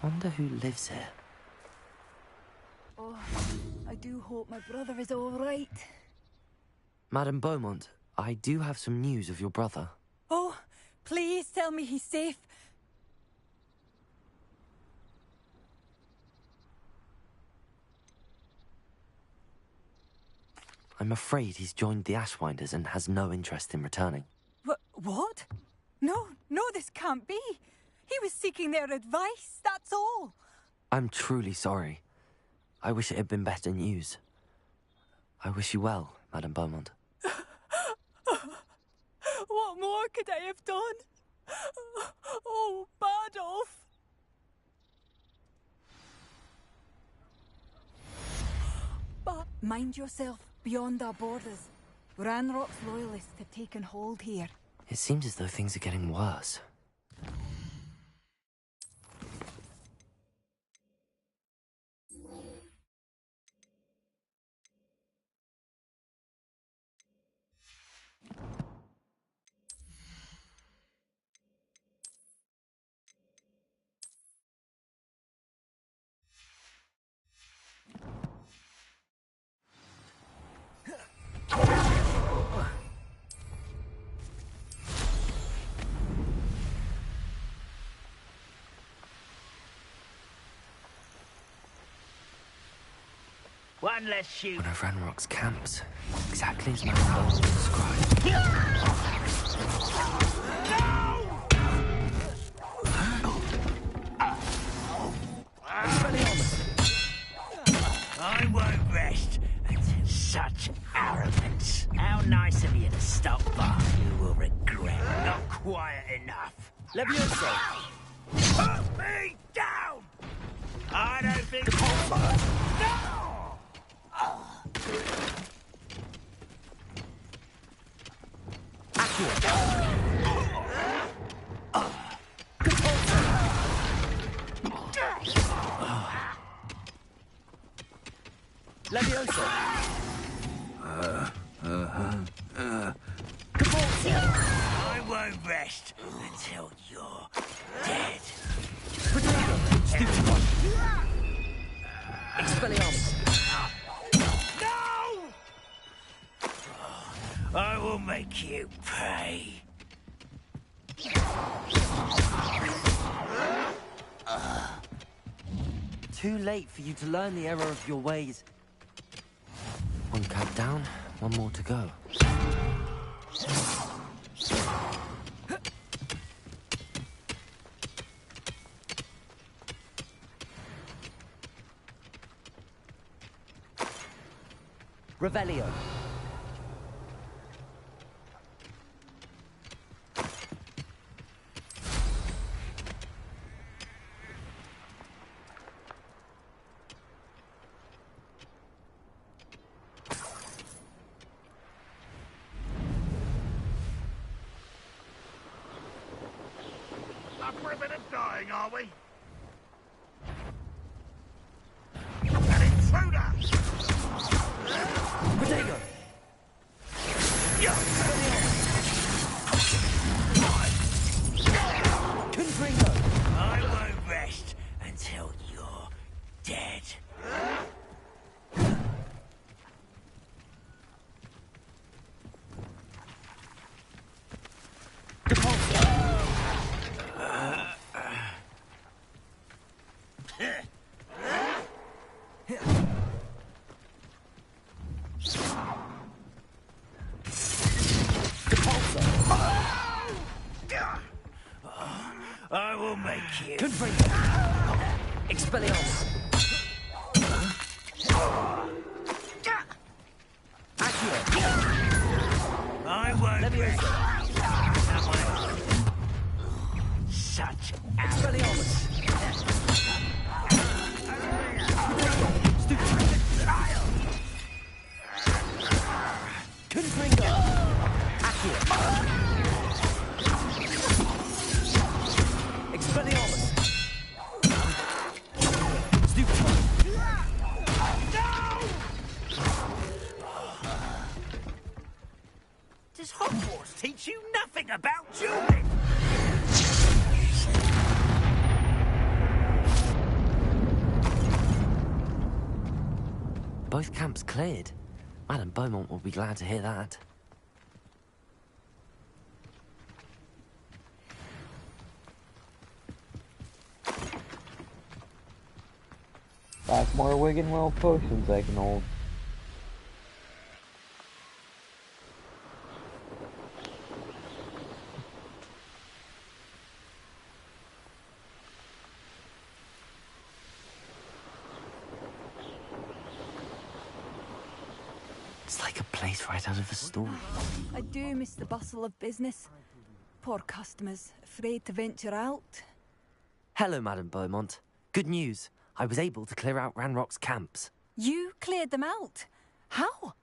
Wonder who lives here. Oh, I do hope my brother is all right. Madame Beaumont, I do have some news of your brother. Oh, please tell me he's safe. I'm afraid he's joined the Ashwinders and has no interest in returning. What? No, this can't be. He was seeking their advice, that's all. I'm truly sorry. I wish it had been better news. I wish you well, Madame Beaumont. What more could I have done? Oh, Bardolph! But mind yourself, beyond our borders. Ranrock's loyalists have taken hold here. It seems as though things are getting worse. One less shoot. One of Ranrock's camps. Exactly as Madame Beaumont described. I won't rest until such arrogance. How nice of you to stop by. You will regret. Not quiet enough. Levioso! Put me down! I don't think... No! Levioso! I won't rest until you're dead. Stupid one! Expelliarmus! No! I will make you pay. Too late for you to learn the error of your ways. One cab down, one more to go. Revelio. Up for a bit of dying, are we? Protego! Confringo! I won't rest until you're dead. I will make you. Confringo! Expelliarmus! I won't Levioso! Such Expelliarmus! Stupid! Confringo! Accio! Expelliarmus! Stupid! Does Hogwarts teach you nothing about dueling? Both camps cleared. Madame Beaumont will be glad to hear that. Five more Wiggenwell potions I can hold. It's like a place right out of a story. I do miss the bustle of business. Poor customers, afraid to venture out. Hello, Madame Beaumont. Good news. I was able to clear out Ranrock's camps. You cleared them out? How?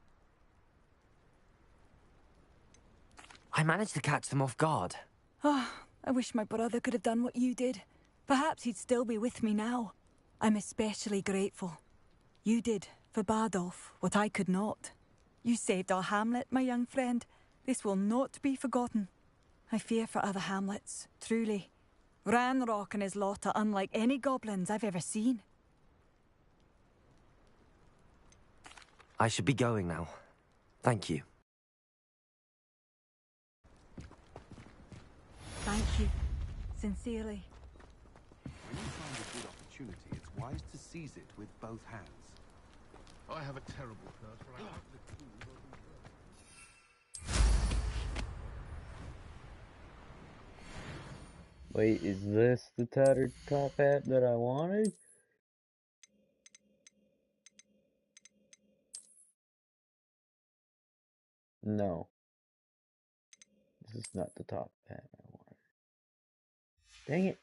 I managed to catch them off guard. Oh, I wish my brother could have done what you did. Perhaps he'd still be with me now. I'm especially grateful. You did, for Bardolph, what I could not. You saved our hamlet, my young friend. This will not be forgotten. I fear for other hamlets, truly. Ranrock and his lot are unlike any goblins I've ever seen. I should be going now. Thank you. Thank you. Sincerely. When you find a good opportunity, it's wise to seize it with both hands. I have a terrible curse where I have the clues of Wait, is this the tattered top hat that I wanted? No. This is not the top hat I wanted. Dang it.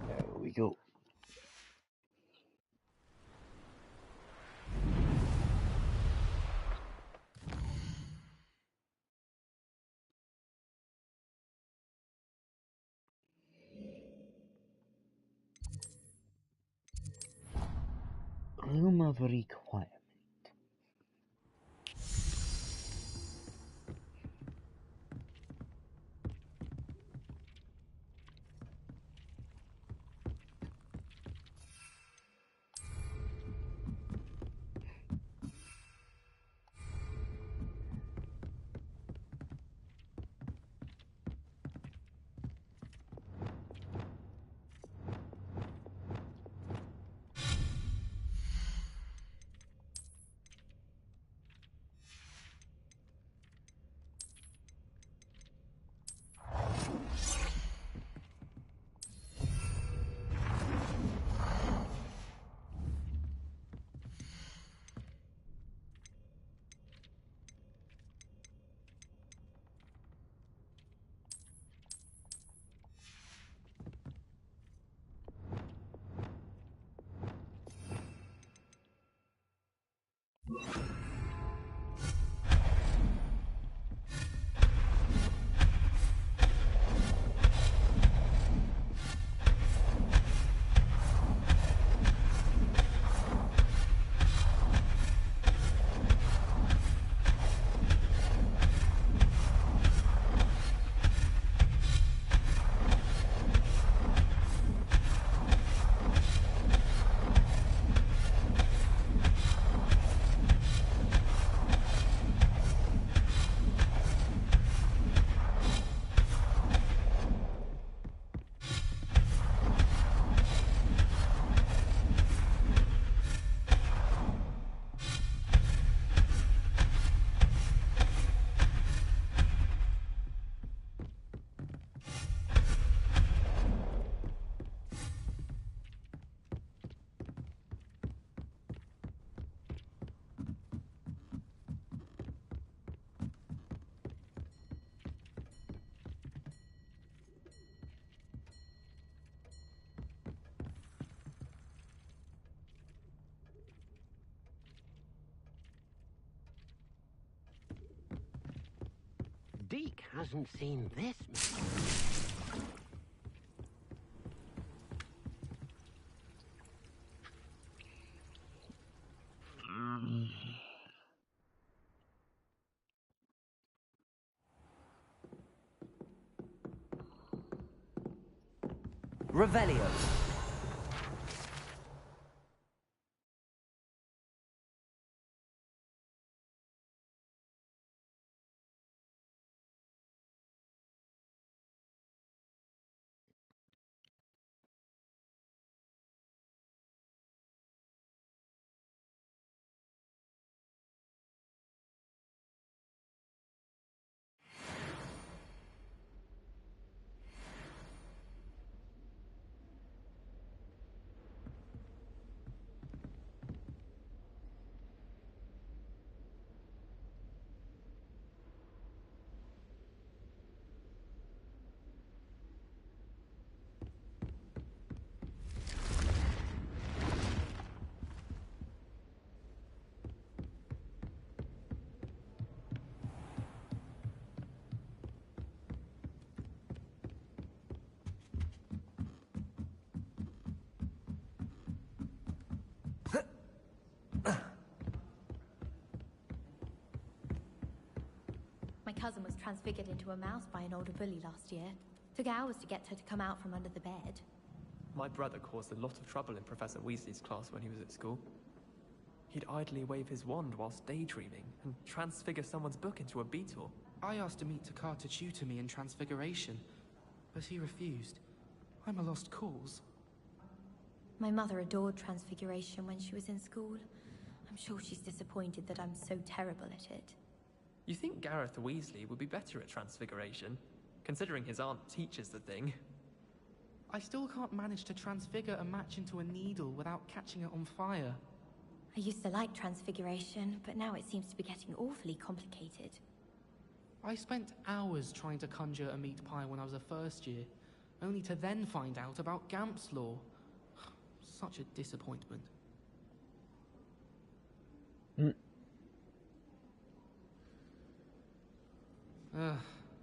There we go. Room of requirement. Zeke hasn't seen this. Revelio. My cousin was transfigured into a mouse by an older bully last year. Took hours to get her to come out from under the bed. My brother caused a lot of trouble in Professor Weasley's class when he was at school. He'd idly wave his wand whilst daydreaming and transfigure someone's book into a beetle. I asked Amit Takar to tutor me in Transfiguration, but he refused. I'm a lost cause. My mother adored Transfiguration when she was in school. I'm sure she's disappointed that I'm so terrible at it. You think Gareth Weasley would be better at Transfiguration, considering his aunt teaches the thing? I still can't manage to transfigure a match into a needle without catching it on fire. I used to like Transfiguration, but now it seems to be getting awfully complicated. I spent hours trying to conjure a meat pie when I was a first year, only to then find out about Gamp's Law. Such a disappointment.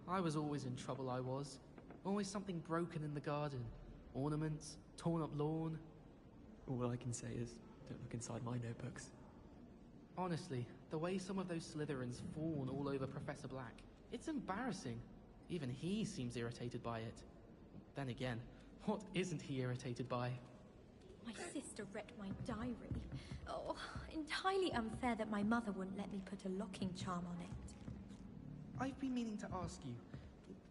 I was always in trouble, I was. Always something broken in the garden. Ornaments, torn up lawn. All I can say is, don't look inside my notebooks. Honestly, the way some of those Slytherins fawn all over Professor Black, it's embarrassing. Even he seems irritated by it. Then again, what isn't he irritated by? My sister read my diary. Oh, entirely unfair that my mother wouldn't let me put a locking charm on it. I've been meaning to ask you.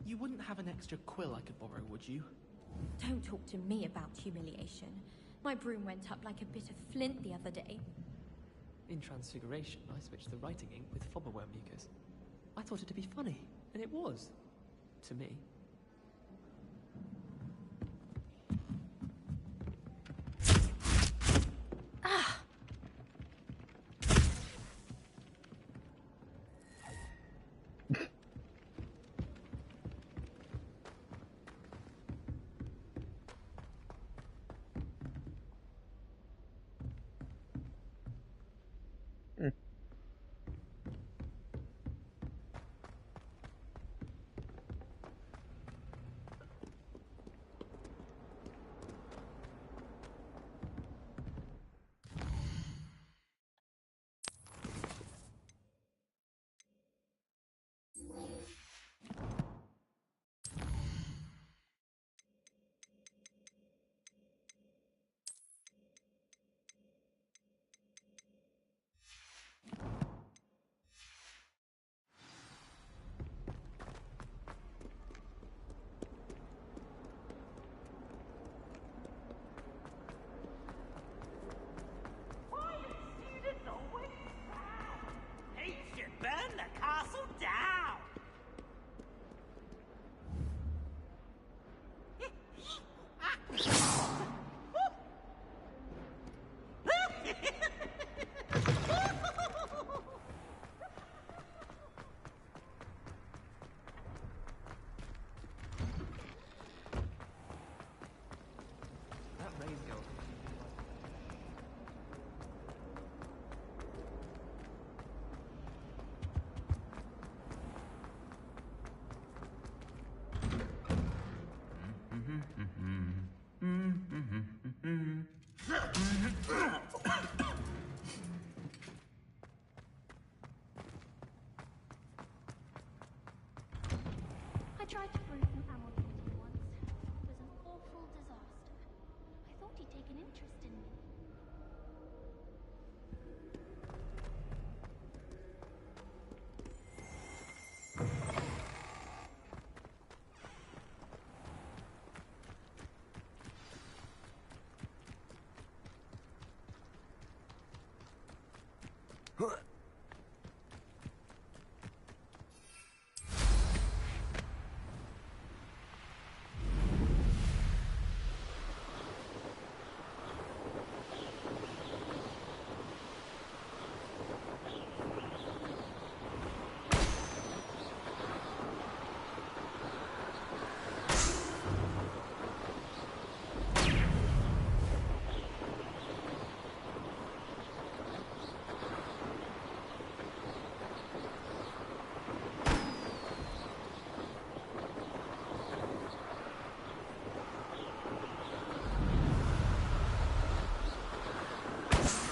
You wouldn't have an extra quill I could borrow, would you? Don't talk to me about humiliation. My broom went up like a bit of flint the other day. In Transfiguration, I switched the writing ink with Fobberworm mucus. I thought it to be funny, and it was. To me. Ah! Burn the castle down! That raise girl. take an interest in me.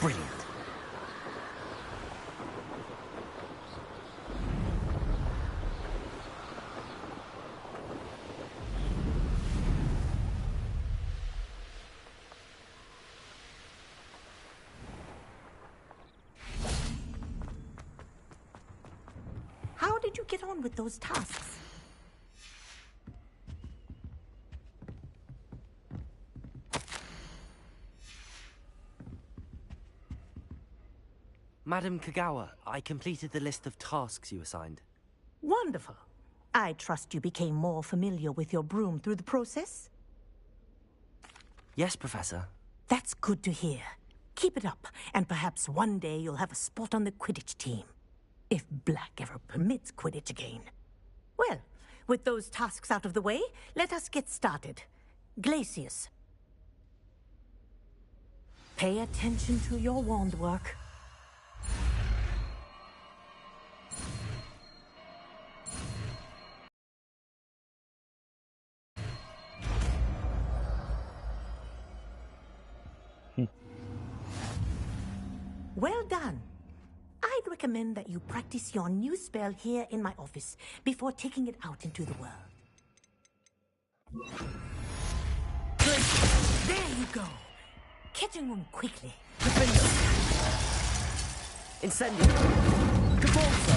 Brilliant. How did you get on with those tasks? Madam Kagawa, I completed the list of tasks you assigned. Wonderful. I trust you became more familiar with your broom through the process? Yes, Professor. That's good to hear. Keep it up, and perhaps one day you'll have a spot on the Quidditch team. If Black ever permits Quidditch again. Well, with those tasks out of the way, let us get started. Glacius. Pay attention to your wand work. Well done. I'd recommend that you practice your new spell here in my office before taking it out into the world. There you go. Catching on quickly. Incendio. Cabolso.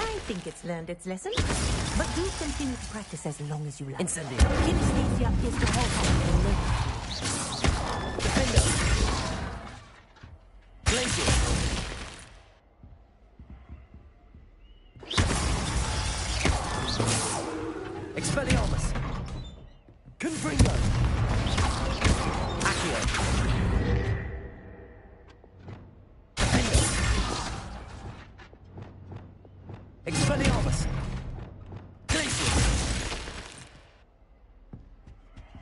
I think it's learned its lesson, but do continue to practice as long as you like. Incendio. Kinesthesia is the whole point. Defender. Glacier. Expelliarmus. Confringo. Accio. Defender. Expelliarmus. Glacier.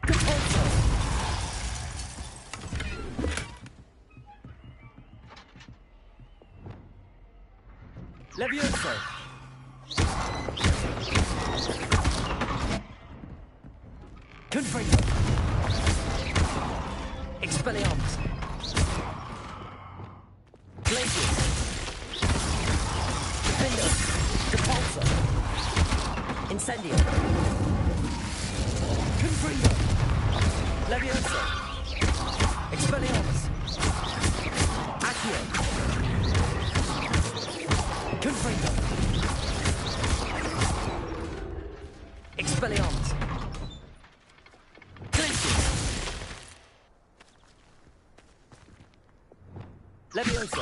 Capulso. Levioso. Confringo. Expelliarmus. Glacier. Defender. Capulso. Incendio. Confringo. Levioso. Expelliarmus. Accio. Confringo. Expelliarmus. Glacier. Levioso.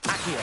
Accio.